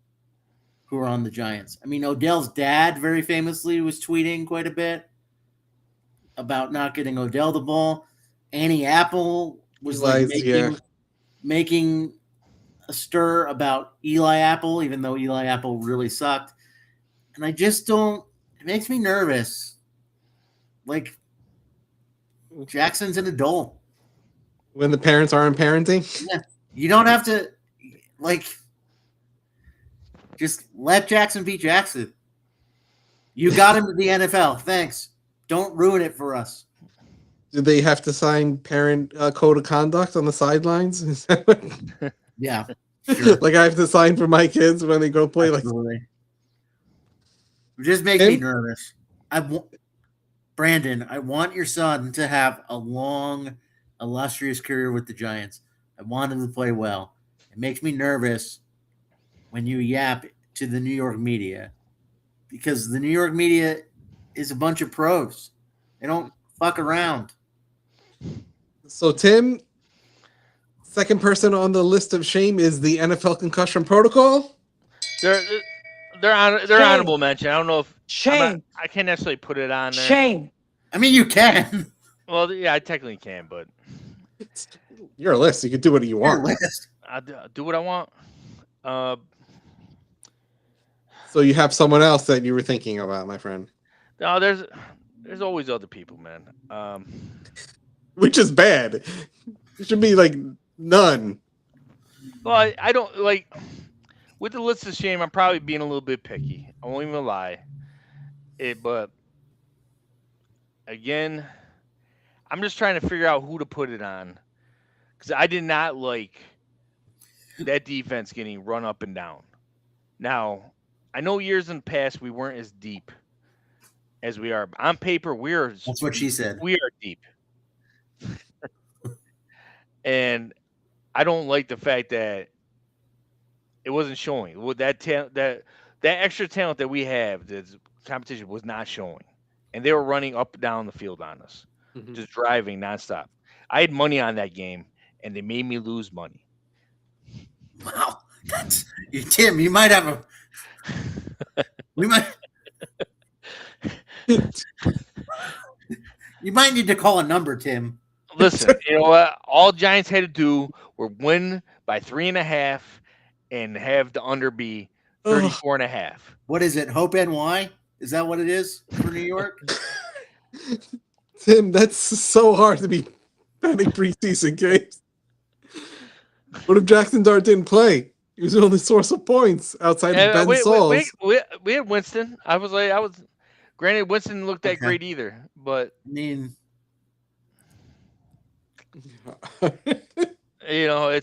who are on the Giants. I mean, Odell's dad very famously was tweeting quite a bit about not getting Odell the ball. Annie Apple was making a stir about Eli Apple, even though Eli Apple really sucked. And I just don't. It makes me nervous. Like, Jackson's an adult. When the parents aren't parenting? Yeah. You don't have to, like, just let Jackson be Jackson. You got him to the NFL. Thanks. Don't ruin it for us. Do they have to sign parent code of conduct on the sidelines? Yeah. Sure. Like I have to sign for my kids when they go play. Absolutely. Like, it just makes me nervous. Brandon, I want your son to have a long, illustrious career with the Giants. I want him to play well. It makes me nervous when you yap to the New York media, because the New York media is a bunch of pros. They don't fuck around. So, Tim, second person on the list of shame is the NFL concussion protocol. They're honorable mention. I don't know if shame. I can't necessarily put it on there. Shame. I mean, you can. Well, yeah, I technically can, but your list. You can do what you want. I do what I want. So you have someone else that you were thinking about, my friend. No, there's always other people, man. Which is bad. It should be like none. Well, I don't like with the list of shame. I'm probably being a little bit picky. I won't even lie. But again, I'm just trying to figure out who to put it on because I did not like that defense getting run up and down. Now, I know years in the past we weren't as deep as we are. On paper, That's what she said. We are deep. And I don't like the fact that it wasn't showing. With that that extra talent that we have, the competition was not showing. And they were running up and down the field on us, just driving nonstop. I had money on that game, and they made me lose money. Wow, that's Tim. You might have a. We might. You might need to call a number, Tim. Listen, you know what? All Giants had to do were win by 3.5 and have the under be 34.5. What is it? Hope NY? Is that what it is for New York? Tim, that's so hard to be betting preseason games. What if Jackson Dart didn't play? He was the only source of points outside of Ben Sauls. We had Winston. Granted, Winston looked that great either, but I mean, you know,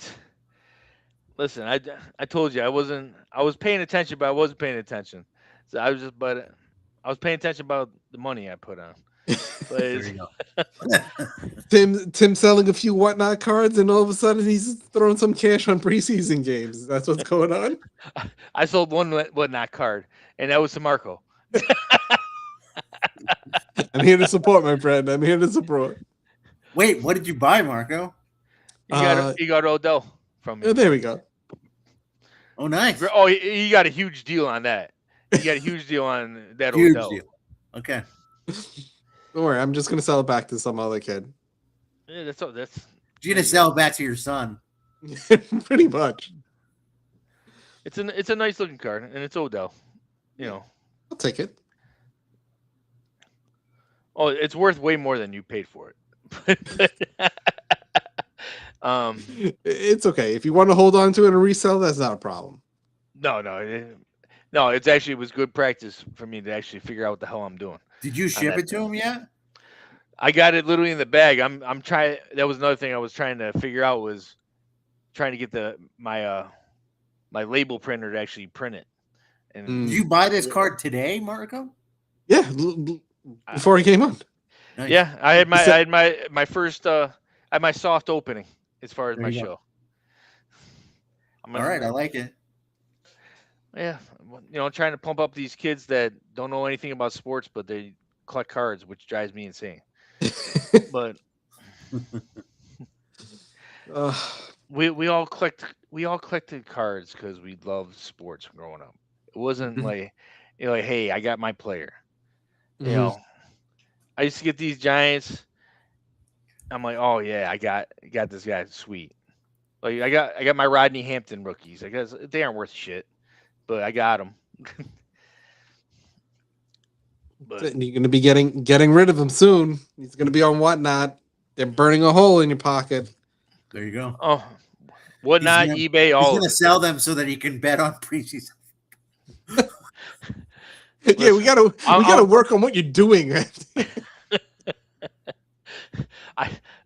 listen, I told you I was paying attention, but I wasn't paying attention. So I was paying attention about the money I put on. But there you go. Tim selling a few whatnot cards, and all of a sudden he's throwing some cash on preseason games. That's what's going on. I sold one whatnot card, and that was to Marco. I'm here to support, my friend. I'm here to support. Wait, what did you buy, Marco? He got Odell from me. There we go. Oh, nice. Oh, he got a huge deal on that. He got a huge deal on that Huge Odell. deal. Okay. Don't worry, I'm just gonna sell it back to some other kid. Yeah, that's You're gonna sell it back to your son. Pretty much. It's a nice looking card, and it's Odell. You know. I'll take it. Oh, it's worth way more than you paid for it. It's okay. If you want to hold on to it and resell, that's not a problem. No. It was good practice for me to actually figure out what the hell I'm doing. Did you ship it to him yet? I got it literally in the bag. I'm trying. That was another thing I was trying to figure out was trying to get my label printer to actually print it. And Did you buy this card today, Marco? Yeah, before he came on. Nice. Yeah, I had my first my soft opening as far as my show. All right, I like it. Yeah, you know, trying to pump up these kids that don't know anything about sports, but they collect cards, which drives me insane. But we all collected cards because we loved sports growing up. It wasn't like, you know, like, hey, I got my player. You know, I used to get these Giants. I'm like, oh yeah, I got this guy, sweet. Like I got my Rodney Hampton rookies. I guess they aren't worth shit, but I got them. But you're going to be getting rid of him soon. He's going to be on whatnot. They're burning a hole in your pocket. There you go. Oh, whatnot, eBay, all. He's going to sell them so that he can bet on preseason. Yeah, we gotta work on what you're doing.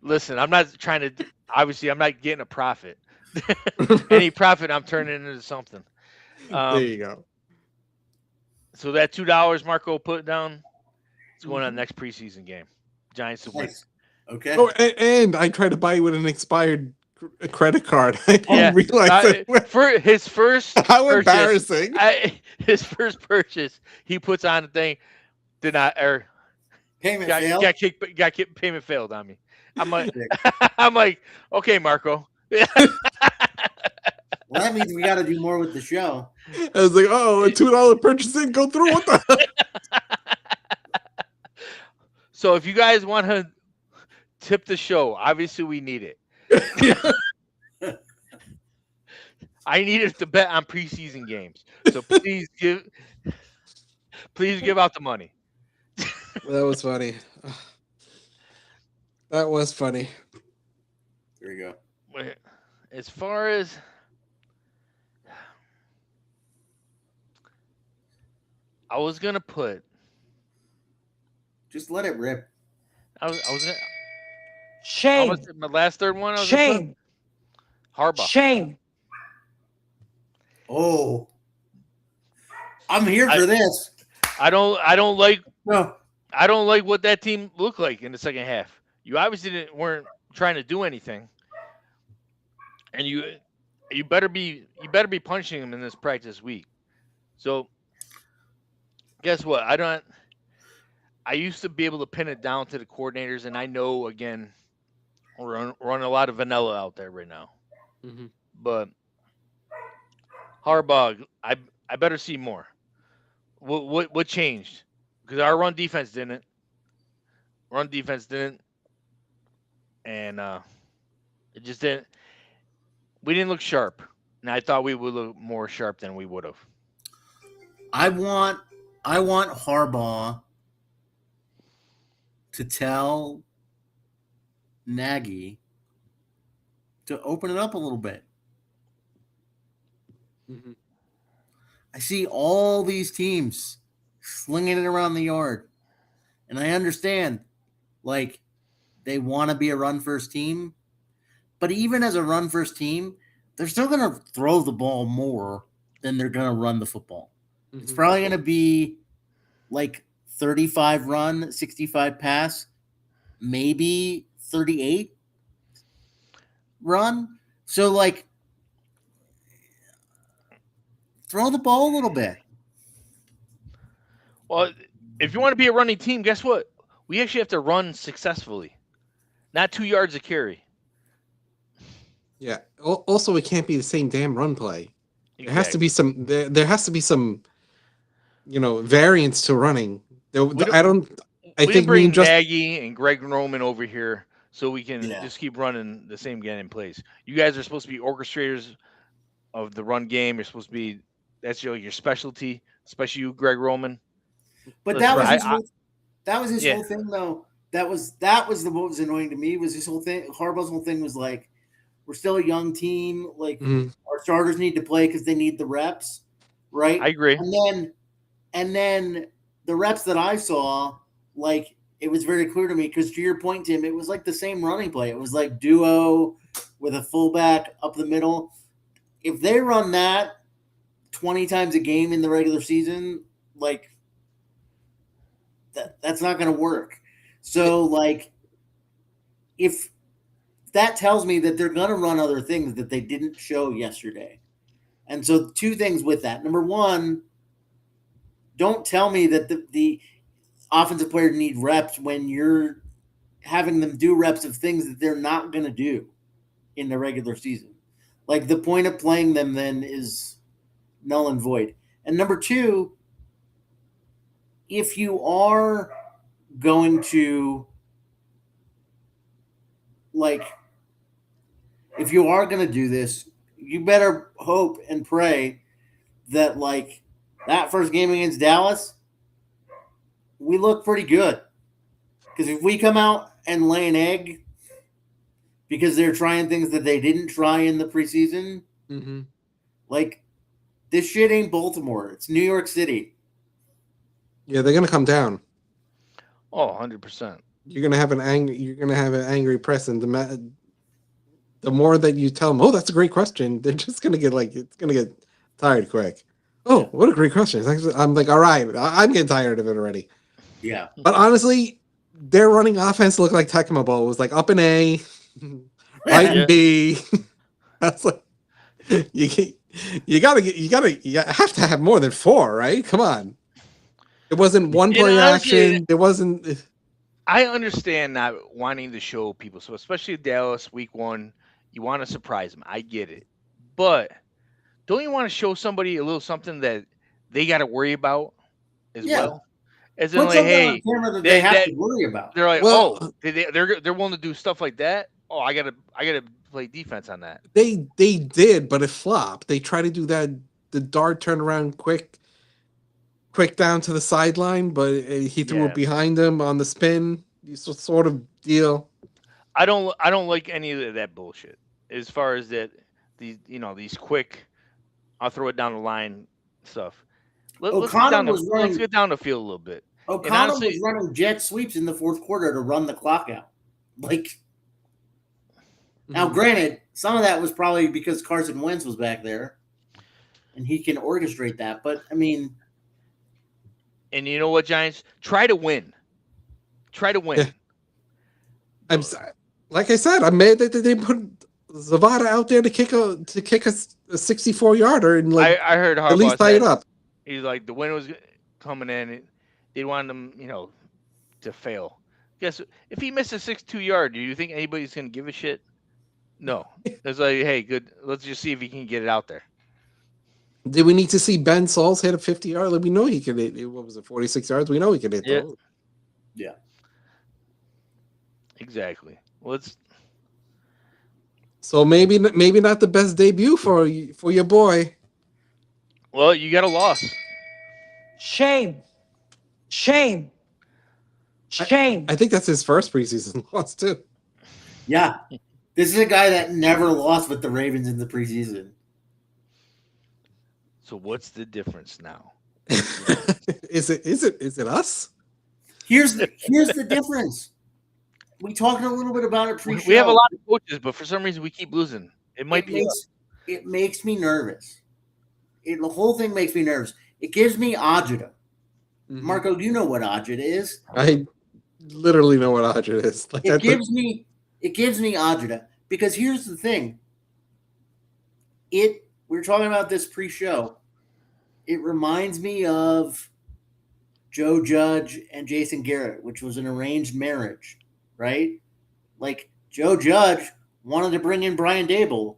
Listen. I'm not trying to. Obviously, I'm not getting a profit. Any profit, I'm turning into something. There you go. So that $2 Marco put down, it's going on next preseason game. Giants to win. Nice. Okay. Oh, and I tried to buy with an expired credit card. I didn't realize that. For his first How purchase, embarrassing. His first purchase, he puts on the thing, did not, or Payment got payment failed on me. I'm like, okay, Marco. Well, that means we got to do more with the show. I was like, oh, a $2 purchase didn't go through. What the hell? So if you guys want to tip the show, obviously we need it. I needed to bet on preseason games. So please give out the money. That was funny. That was funny. There you go. As far as I was gonna put, Just let it rip. I was gonna, Shame. my last third one. I was gonna Shame. put Harbaugh. Shame. Oh, I'm here for this. I don't like No. what that team looked like in the second half. You obviously weren't trying to do anything, and you better be punishing them in this practice week. So guess what? I used to be able to pin it down to the coordinators, and I know again we're running a lot of vanilla out there right now. Mm-hmm. But Harbaugh, I better see more. What changed? Because our run defense didn't. And it just didn't. We didn't look sharp, and I thought we would look more sharp than we would have. I want Harbaugh to tell Nagy to open it up a little bit. Mm-hmm. I see all these teams slinging it around the yard, and I understand, like, they want to be a run-first team, but even as a run-first team, they're still going to throw the ball more than they're going to run the football. Mm-hmm. It's probably going to be like 35 run, 65 pass, maybe 38 run. So, like, throw the ball a little bit. Well, if you want to be a running team, guess what? We actually have to run successfully, not 2 yards a carry. Yeah. Also, it can't be the same damn run play. Exactly. There has to be some. There has to be some, variance to running. I think bring just Nagy and Greg Roman over here so we can just keep running the same game in place. You guys are supposed to be orchestrators of the run game. You're supposed to be that's your specialty, especially you, Greg Roman. But Listen, that was his whole thing, though. That was what was annoying to me was his whole thing. Harbaugh's whole thing was like, we're still a young team. Like, our starters need to play because they need the reps, right? I agree. And then the reps that I saw, like, it was very clear to me because, to your point, Tim, it was like the same running play. It was like duo with a fullback up the middle. If they run that 20 times a game in the regular season, like, that's not going to work. So, like, if that tells me that they're going to run other things that they didn't show yesterday. And so 2 things with that. Number one, don't tell me that the offensive players need reps when you're having them do reps of things that they're not going to do in the regular season. Like, the point of playing them then is null and void. And number 2, if you are going to, like, if you are going to do this, you better hope and pray that, like, that first game against Dallas, we look pretty good. Because if we come out and lay an egg because they're trying things that they didn't try in the preseason, like, this shit ain't Baltimore. It's New York City. Yeah, they're gonna come down. Oh, 100%. You're gonna have an angry press, and the more that you tell them, oh, that's a great question, they're just gonna get it's gonna get tired quick. Oh, what a great question! I'm like, all right, I'm getting tired of it already. Yeah. But honestly, their running offense looked like Tecmo Bowl. It was like up in A, right in B. That's like you have to have more than 4, right? Come on. It wasn't one play action. It wasn't. I understand not wanting to show people, so especially Dallas week 1, you want to surprise them. I get it, but don't you want to show somebody a little something that they got to worry about as well? As in, Put like, something hey, on camera that they have to worry about. They're like, Well, they're willing to do stuff like that. Oh, I gotta play defense on that. They did, but it flopped. They tried to do that, the dart turnaround quick down to the sideline, but he threw Yeah. it behind him on the spin. Sort of deal. I don't like any of that bullshit. As far as that, these quick, I'll throw it down the line stuff. Let's get down the field a little bit. O'Connell was running jet sweeps in the fourth quarter to run the clock out. Now, granted, some of that was probably because Carson Wentz was back there, and he can orchestrate that. But I mean, and you know what, Giants, try to win. Yeah. Like I said, I'm mad that they put Zavada out there to kick a 64-yarder and I heard Harbaugh at least tie it up. He's like, the wind was coming in. They wanted him, to fail. Guess if he misses 62-yard, do you think anybody's gonna give a shit? No. It's like, hey, good. Let's just see if he can get it out there. Did we need to see Ben Sauls hit a 50-yard? We know he could hit. What was it, 46 yards? We know he could hit those. Yeah. Exactly. So maybe not the best debut for your boy. Well, you got a loss. Shame. I think that's his first preseason loss too. Yeah. This is a guy that never lost with the Ravens in the preseason. So what's the difference now? Is it us? Here's the difference. We talked a little bit about it pre-show. We have a lot of coaches, but for some reason we keep losing. It makes me nervous. The whole thing makes me nervous. It gives me agita. Mm-hmm. Marco, do you know what agita is? I literally know what agita is. It gives me agita because here's the thing. We were talking about this pre-show. It reminds me of Joe Judge and Jason Garrett, which was an arranged marriage, right? Like Joe Judge wanted to bring in Brian Dable,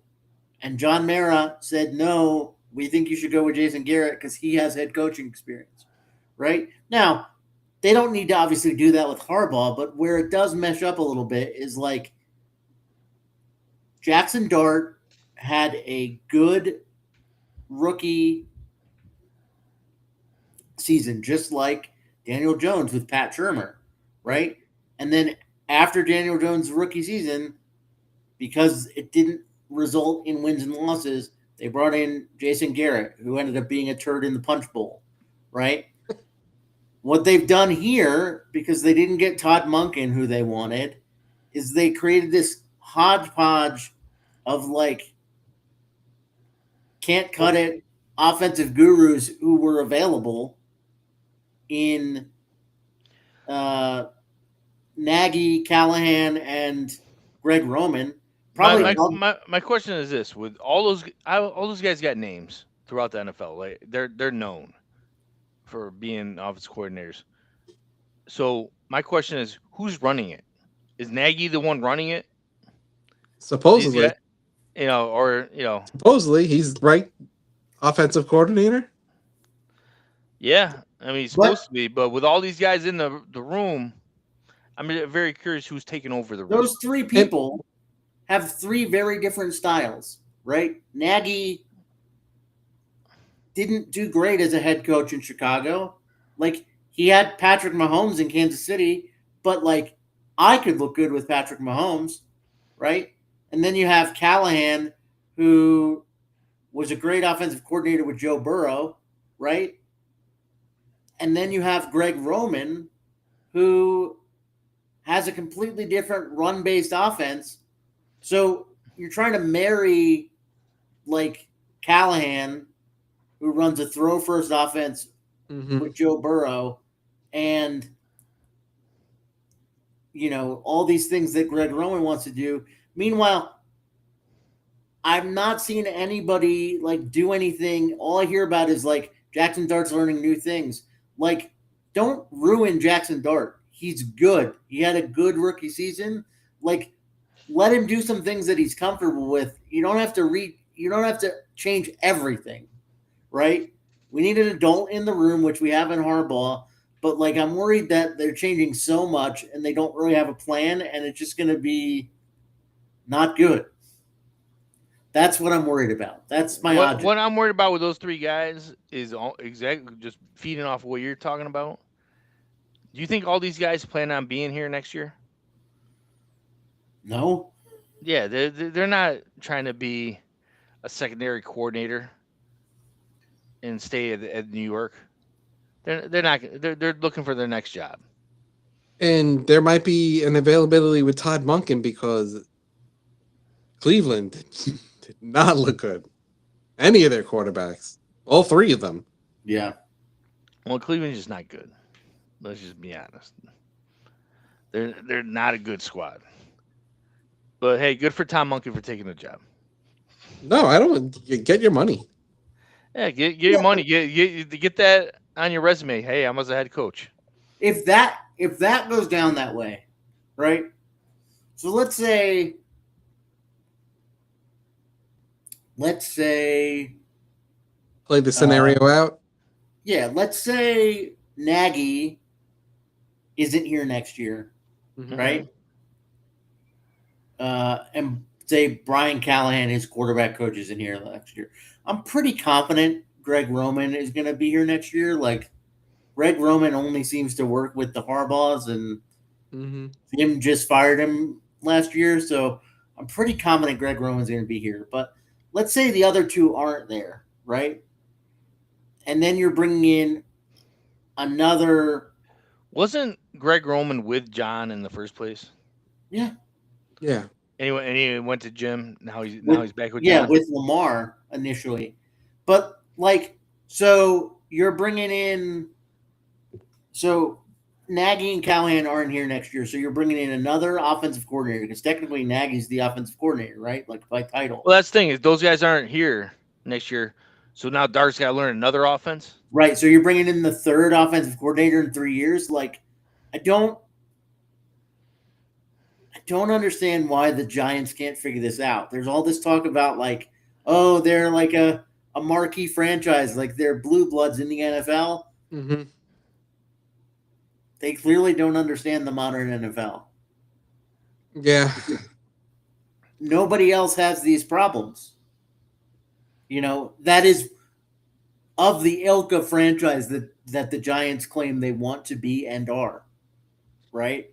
and John Mara said, no, we think you should go with Jason Garrett because he has head coaching experience, right? Now, they don't need to obviously do that with Harbaugh, but where it does mesh up a little bit is like Jackson Dart had a good rookie season, just like Daniel Jones with Pat Shurmur, right? And then after Daniel Jones' rookie season, because it didn't result in wins and losses, they brought in Jason Garrett, who ended up being a turd in the punch bowl, right? What they've done here, because they didn't get Todd Monken, who they wanted, is they created this hodgepodge of can't cut it offensive gurus who were available in Nagy, Callahan, and Greg Roman. My question is this: with all those guys got names throughout the NFL, like they're known for being offensive coordinators. So my question is, who's running it? Is Nagy the one running it? Supposedly, supposedly he's right offensive coordinator. Yeah, I mean he's supposed to be, but with all these guys in the room, I'm very curious who's taking over the room. Those three people have three very different styles, right? Nagy didn't do great as a head coach in Chicago. He had Patrick Mahomes in Kansas City, but I could look good with Patrick Mahomes, right? And then you have Callahan, who was a great offensive coordinator with Joe Burrow, right? And then you have Greg Roman, who has a completely different run-based offense. So you're trying to marry Callahan, who runs a throw-first offense with Joe Burrow, and all these things that Greg Roman wants to do. Meanwhile, I'm not seeing anybody do anything. All I hear about is Jackson Dart's learning new things. Don't ruin Jackson Dart. He's good. He had a good rookie season. Let him do some things that he's comfortable with. You don't have to change everything, right? We need an adult in the room, which we have in Harbaugh. But I'm worried that they're changing so much and they don't really have a plan, and it's just going to be not good. That's what I'm worried about. That's my What, object. what I'm worried about with those three guys is exactly just feeding off of what you're talking about. Do you think all these guys plan on being here next year? No. Yeah, they're not trying to be a secondary coordinator and stay at New York. They're not. They're looking for their next job. And there might be an availability with Todd Monken because Cleveland did not look good. Any of their quarterbacks, all three of them. Yeah. Well, Cleveland's just not good. Let's just be honest. They're not a good squad. But hey, good for Tom Monken for taking the job. No, I don't. Get your money. Yeah, get your money. Get that on your resume. Hey, I was a head coach. If that goes down that way, right? So let's say Play the scenario out. yeah, let's say Nagy isn't here next year, Mhm. right? And say Brian Callahan, his quarterback coach, isn't here next year. I'm pretty confident Greg Roman is going to be here next year. Like, Greg Roman only seems to work with the Harbaughs, and Jim just fired him last year. So I'm pretty confident Greg Roman's going to be here. But let's say the other two aren't there, right? And then you're bringing in another. Wasn't Greg Roman with John in the first place? Yeah. Yeah. Anyway, and he went to Jim. Now he's back with Yeah, John. with Lamar initially. But like, so you're bringing in. So Nagy and Callahan aren't here next year, so you're bringing in another offensive coordinator because technically Nagy's the offensive coordinator, right? Like by title. Well, that's the thing is those guys aren't here next year, so now Dart's got to learn another offense. Right. So you're bringing in the third offensive coordinator in 3 years. Like, I don't understand why the Giants can't figure this out. There's all this talk about like, oh, they're like a marquee franchise, like they're blue bloods in the NFL. Mm-hmm. They clearly don't understand the modern NFL. Yeah. Nobody else has these problems. You know, that is of the ilk of franchise that the Giants claim they want to be and are. Right?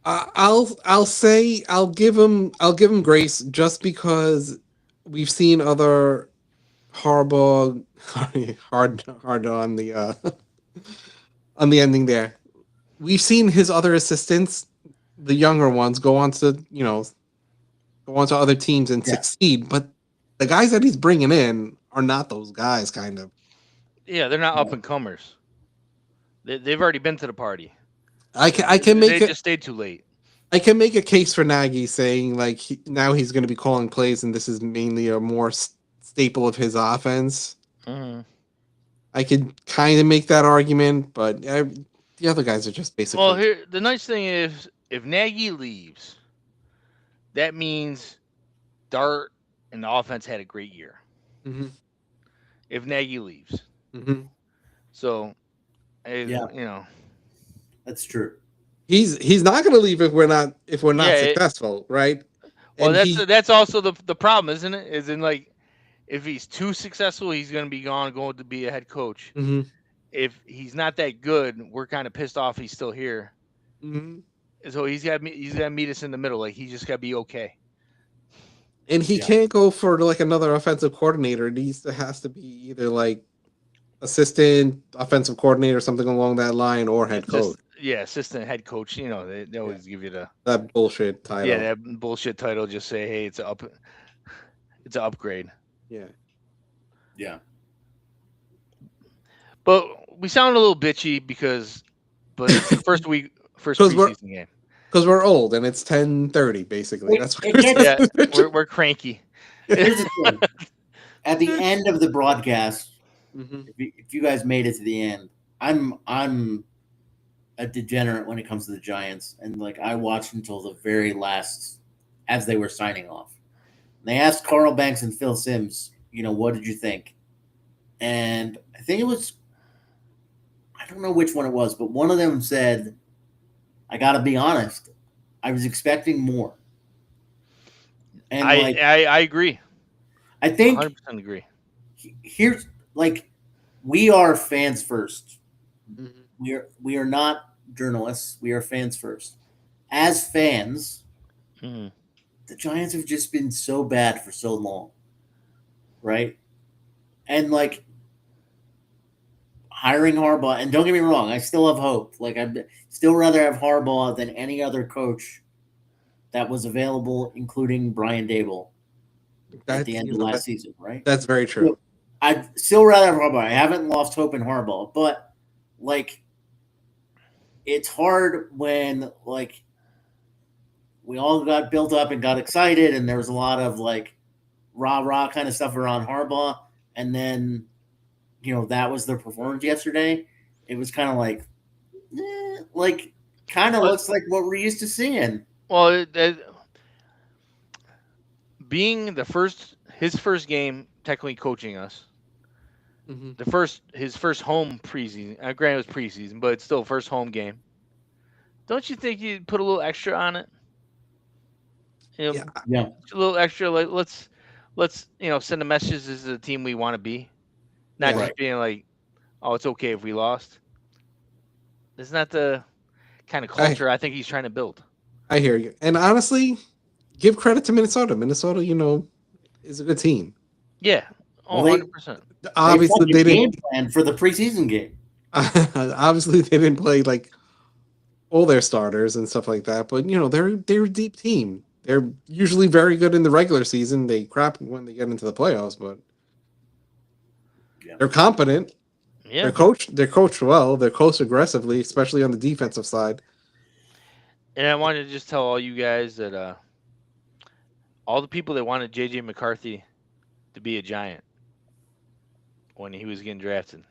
I'll say I'll give him grace just because we've seen other Harbaugh hard on the on the ending there. We've seen his other assistants, the younger ones, go on to other teams and succeed, but the guys that he's bringing in are not those guys, kind of. Yeah, they're not up and comers. They've already been to the party. I can make they just stayed too late. I can make a case for Nagy saying like now he's going to be calling plays, and this is mainly a more staple of his offense. Mm-hmm. I could kind of make that argument, but the other guys are just basically. Well, here the nice thing is if Nagy leaves, that means Dart and the offense had a great year. Mm-hmm. If Nagy leaves, so that's true. He's not going to leave if we're not successful, right? Well, that's also the problem, isn't it? Is in like if he's too successful, he's going to be going to be a head coach. Mm-hmm. If he's not that good, we're kind of pissed off he's still here. Mm-hmm. So he's got to meet us in the middle. Like he just got to be okay. And he can't go for like another offensive coordinator. It has to be either like assistant offensive coordinator, something along that line, or head coach. Assistant head coach. You know, they always give you that bullshit title. Yeah, that bullshit title. Just say, hey, it's an upgrade. Yeah. Yeah. But we sound a little bitchy but it's the first preseason game. Because we're old and it's 10:30, basically. That's what we're cranky. Here's the thing. At the end of the broadcast, if you guys made it to the end, I'm a degenerate when it comes to the Giants, and like I watched until the very last as they were signing off. And they asked Carl Banks and Phil Simms, what did you think? And I think it was, I don't know which one it was, but one of them said, I got to be honest, I was expecting more. And I agree. I think 100% agree. here's like we are fans first. Mhm. We are not journalists. We are fans first. As fans, Mhm. the Giants have just been so bad for so long, right? And like hiring Harbaugh, and don't get me wrong, I still have hope. Like I'd still rather have Harbaugh than any other coach that was available, including Brian Dable at the That's end you of know last that, season, right? that's very true. I'd still rather have Harbaugh. I haven't lost hope in Harbaugh, but like it's hard when like we all got built up and got excited, and there was a lot of like rah rah kind of stuff around Harbaugh, and then that was their performance yesterday. It was kind of like kind of But looks like what we're used to seeing. well, being his first game technically coaching us, Mhm. his first home preseason. Granted, it was preseason, but it's still first home game. Don't you think you'd put a little extra on it? Yeah, Yeah, A little extra. Like let's send a message. This is the team we want to be, not yeah. just being like, oh, it's okay if we lost. Isn't that the kind of I culture I think he's trying to build? I hear you. And honestly, give credit to Minnesota. Minnesota, is a good team. Yeah. well Oh, 100%. they Obviously, fucking they game didn't. plan for the preseason game. Obviously, they didn't play like all their starters and stuff like that. But they're a deep team. They're usually very good in the regular season. They crap when they get into the playoffs, but Yeah. they're competent. Yeah. They're coached well. They're coached aggressively, especially on the defensive side. And I wanted to just tell all you guys that all the people that wanted JJ McCarthy to be a Giant when he was getting drafted,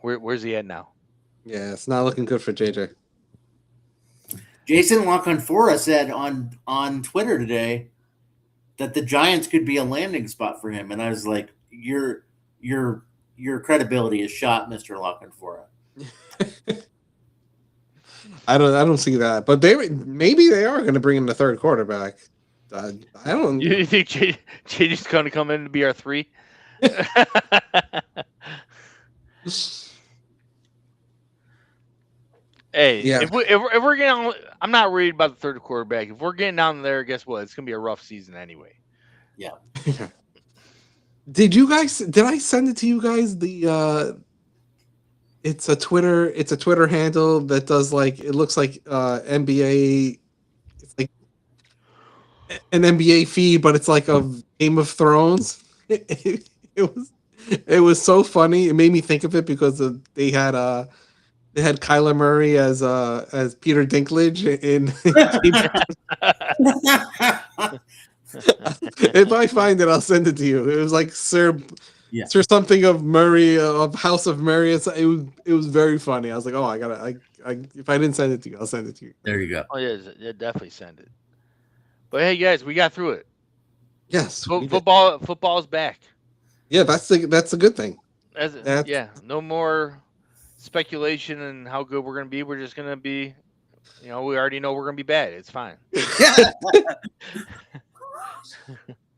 where's he at now? Yeah, it's not looking good for JJ. Jason Lockenfora said on Twitter today that the Giants could be a landing spot for him, and I was like, your credibility is shot, Mister Lockenfora. I don't see that, but maybe they are going to bring in the third quarterback. I don't. You think JJ's going to come in to be our 3? Hey, Yeah. if we're getting, I'm not worried about the third quarterback. If we're getting down there, guess what? It's gonna be a rough season anyway. Yeah. Did I send it to you guys? It's a Twitter handle that does like it looks like NBA. It's like an NBA feed, but it's like a Game of Thrones. It was so funny. It made me think of it because they had Kyler Murray as Peter Dinklage in. If I find it, I'll send it to you. It was like Sir something of Murray of House of Murray. It was very funny. I was like, oh, I if I didn't send it to you, I'll send it to you. There you go. Oh yeah, definitely send it. But hey, guys, we got through it. Yes, we did. Football's back. Yeah, that's a good thing. Yeah, no more speculation and how good we're gonna be. We're just gonna be, we already know we're gonna be bad. It's fine.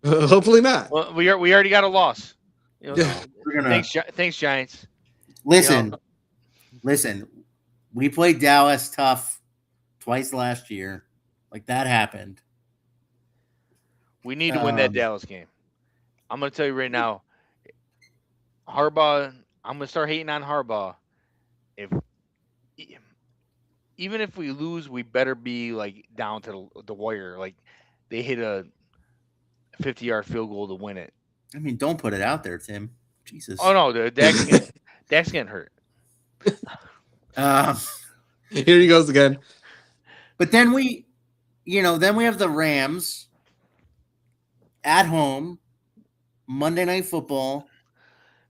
Hopefully not. Well, we already got a loss. Yeah. Thanks, Giants. Listen. We played Dallas tough twice last year. Like that happened. We need to win that Dallas game. I'm gonna tell you right now, Harbaugh. I'm gonna start hating on Harbaugh. Even if we lose, we better be like down to the wire. Like they hit a 50-yard field goal to win it. I mean, don't put it out there, Tim. Jesus. Oh no, Dak's getting hurt. Here he goes again. But then we have the Rams at home, Monday Night Football.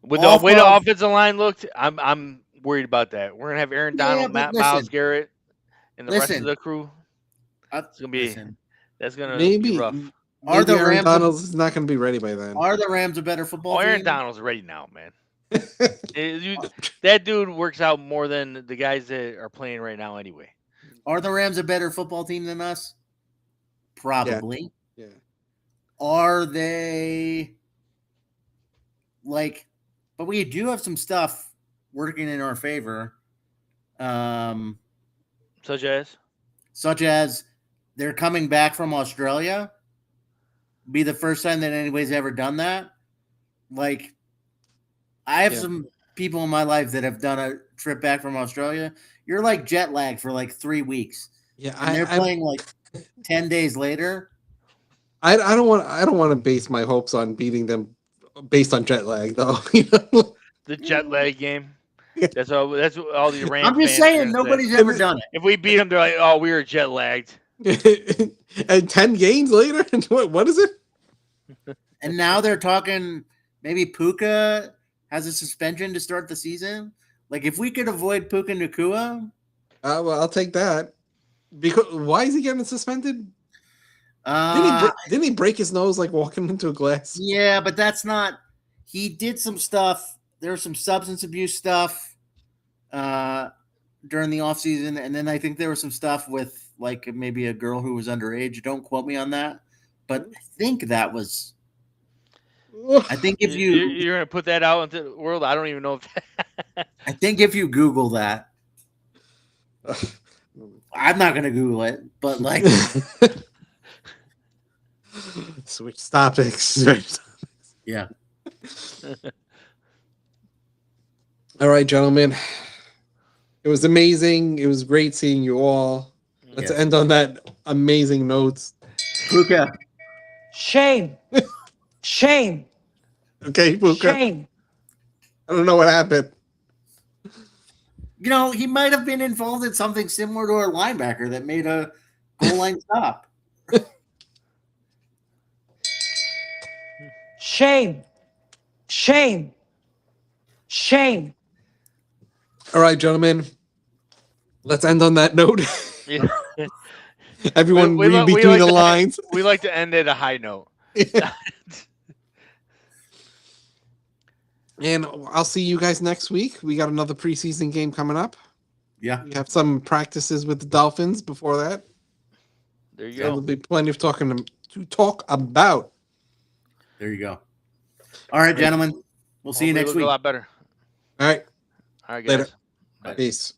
With the way the offensive line looked, I'm worried about that. We're gonna have Aaron Donald, Myles Garrett, and the rest of the crew. It's gonna be that's gonna be rough. Are the Aaron Donald's is not going to be ready by then? Are the Rams a better football team? Aaron Donald's ready now, man. That dude works out more than the guys that are playing right now anyway. Are the Rams a better football team than us? Probably. Yeah. Are they but we do have some stuff working in our favor. Such Such as they're coming back from Australia. Be the first time that anybody's ever done that. Like, I have some people in my life that have done a trip back from Australia. You're like jet lagged for like 3 weeks. Yeah, And they're playing like 10 days later. I don't want to base my hopes on beating them based on jet lag, though. the jet lag game. That's all the Iran. I'm just fans are saying gonna nobody's say. ever done it. If we beat them, they're like, "Oh, we were jet lagged." And 10 games later, what is it? And now they're talking maybe Puka has a suspension to start the season. Like, if we could avoid Puka Nacua. Well, I'll take that. Because why is he getting suspended? Didn't he break his nose like walking into a glass? Yeah, but that's not. He did some stuff. There was some substance abuse stuff during the offseason, and then I think there was some stuff with like maybe a girl who was underage. Don't quote me on that, but I think that was. I think if you're gonna put that out into the world, I don't even know if. I think if you Google that, I'm not gonna Google it, but like. Switch topics. Yeah. All right, gentlemen. It was amazing. It was great seeing you all. Let's end on that amazing notes. Puka. Shame. Shame. Okay, Puka. Shame. I don't know what happened. You know, he might have been involved in something similar to our linebacker that made a goal line stop. Shame. Shame. Shame. All right, gentlemen. Let's end on that note. Yeah. Everyone read we between like the to- lines. We like to end at a high note. And I'll see you guys next week. We got another preseason game coming up. Yeah. We have some practices with the Dolphins before that. There you So there'll go. be plenty of talking to talk about. There you go. All right, gentlemen. We'll see you Hopefully next look week. a lot better. All right. All right, guys. Later. Peace.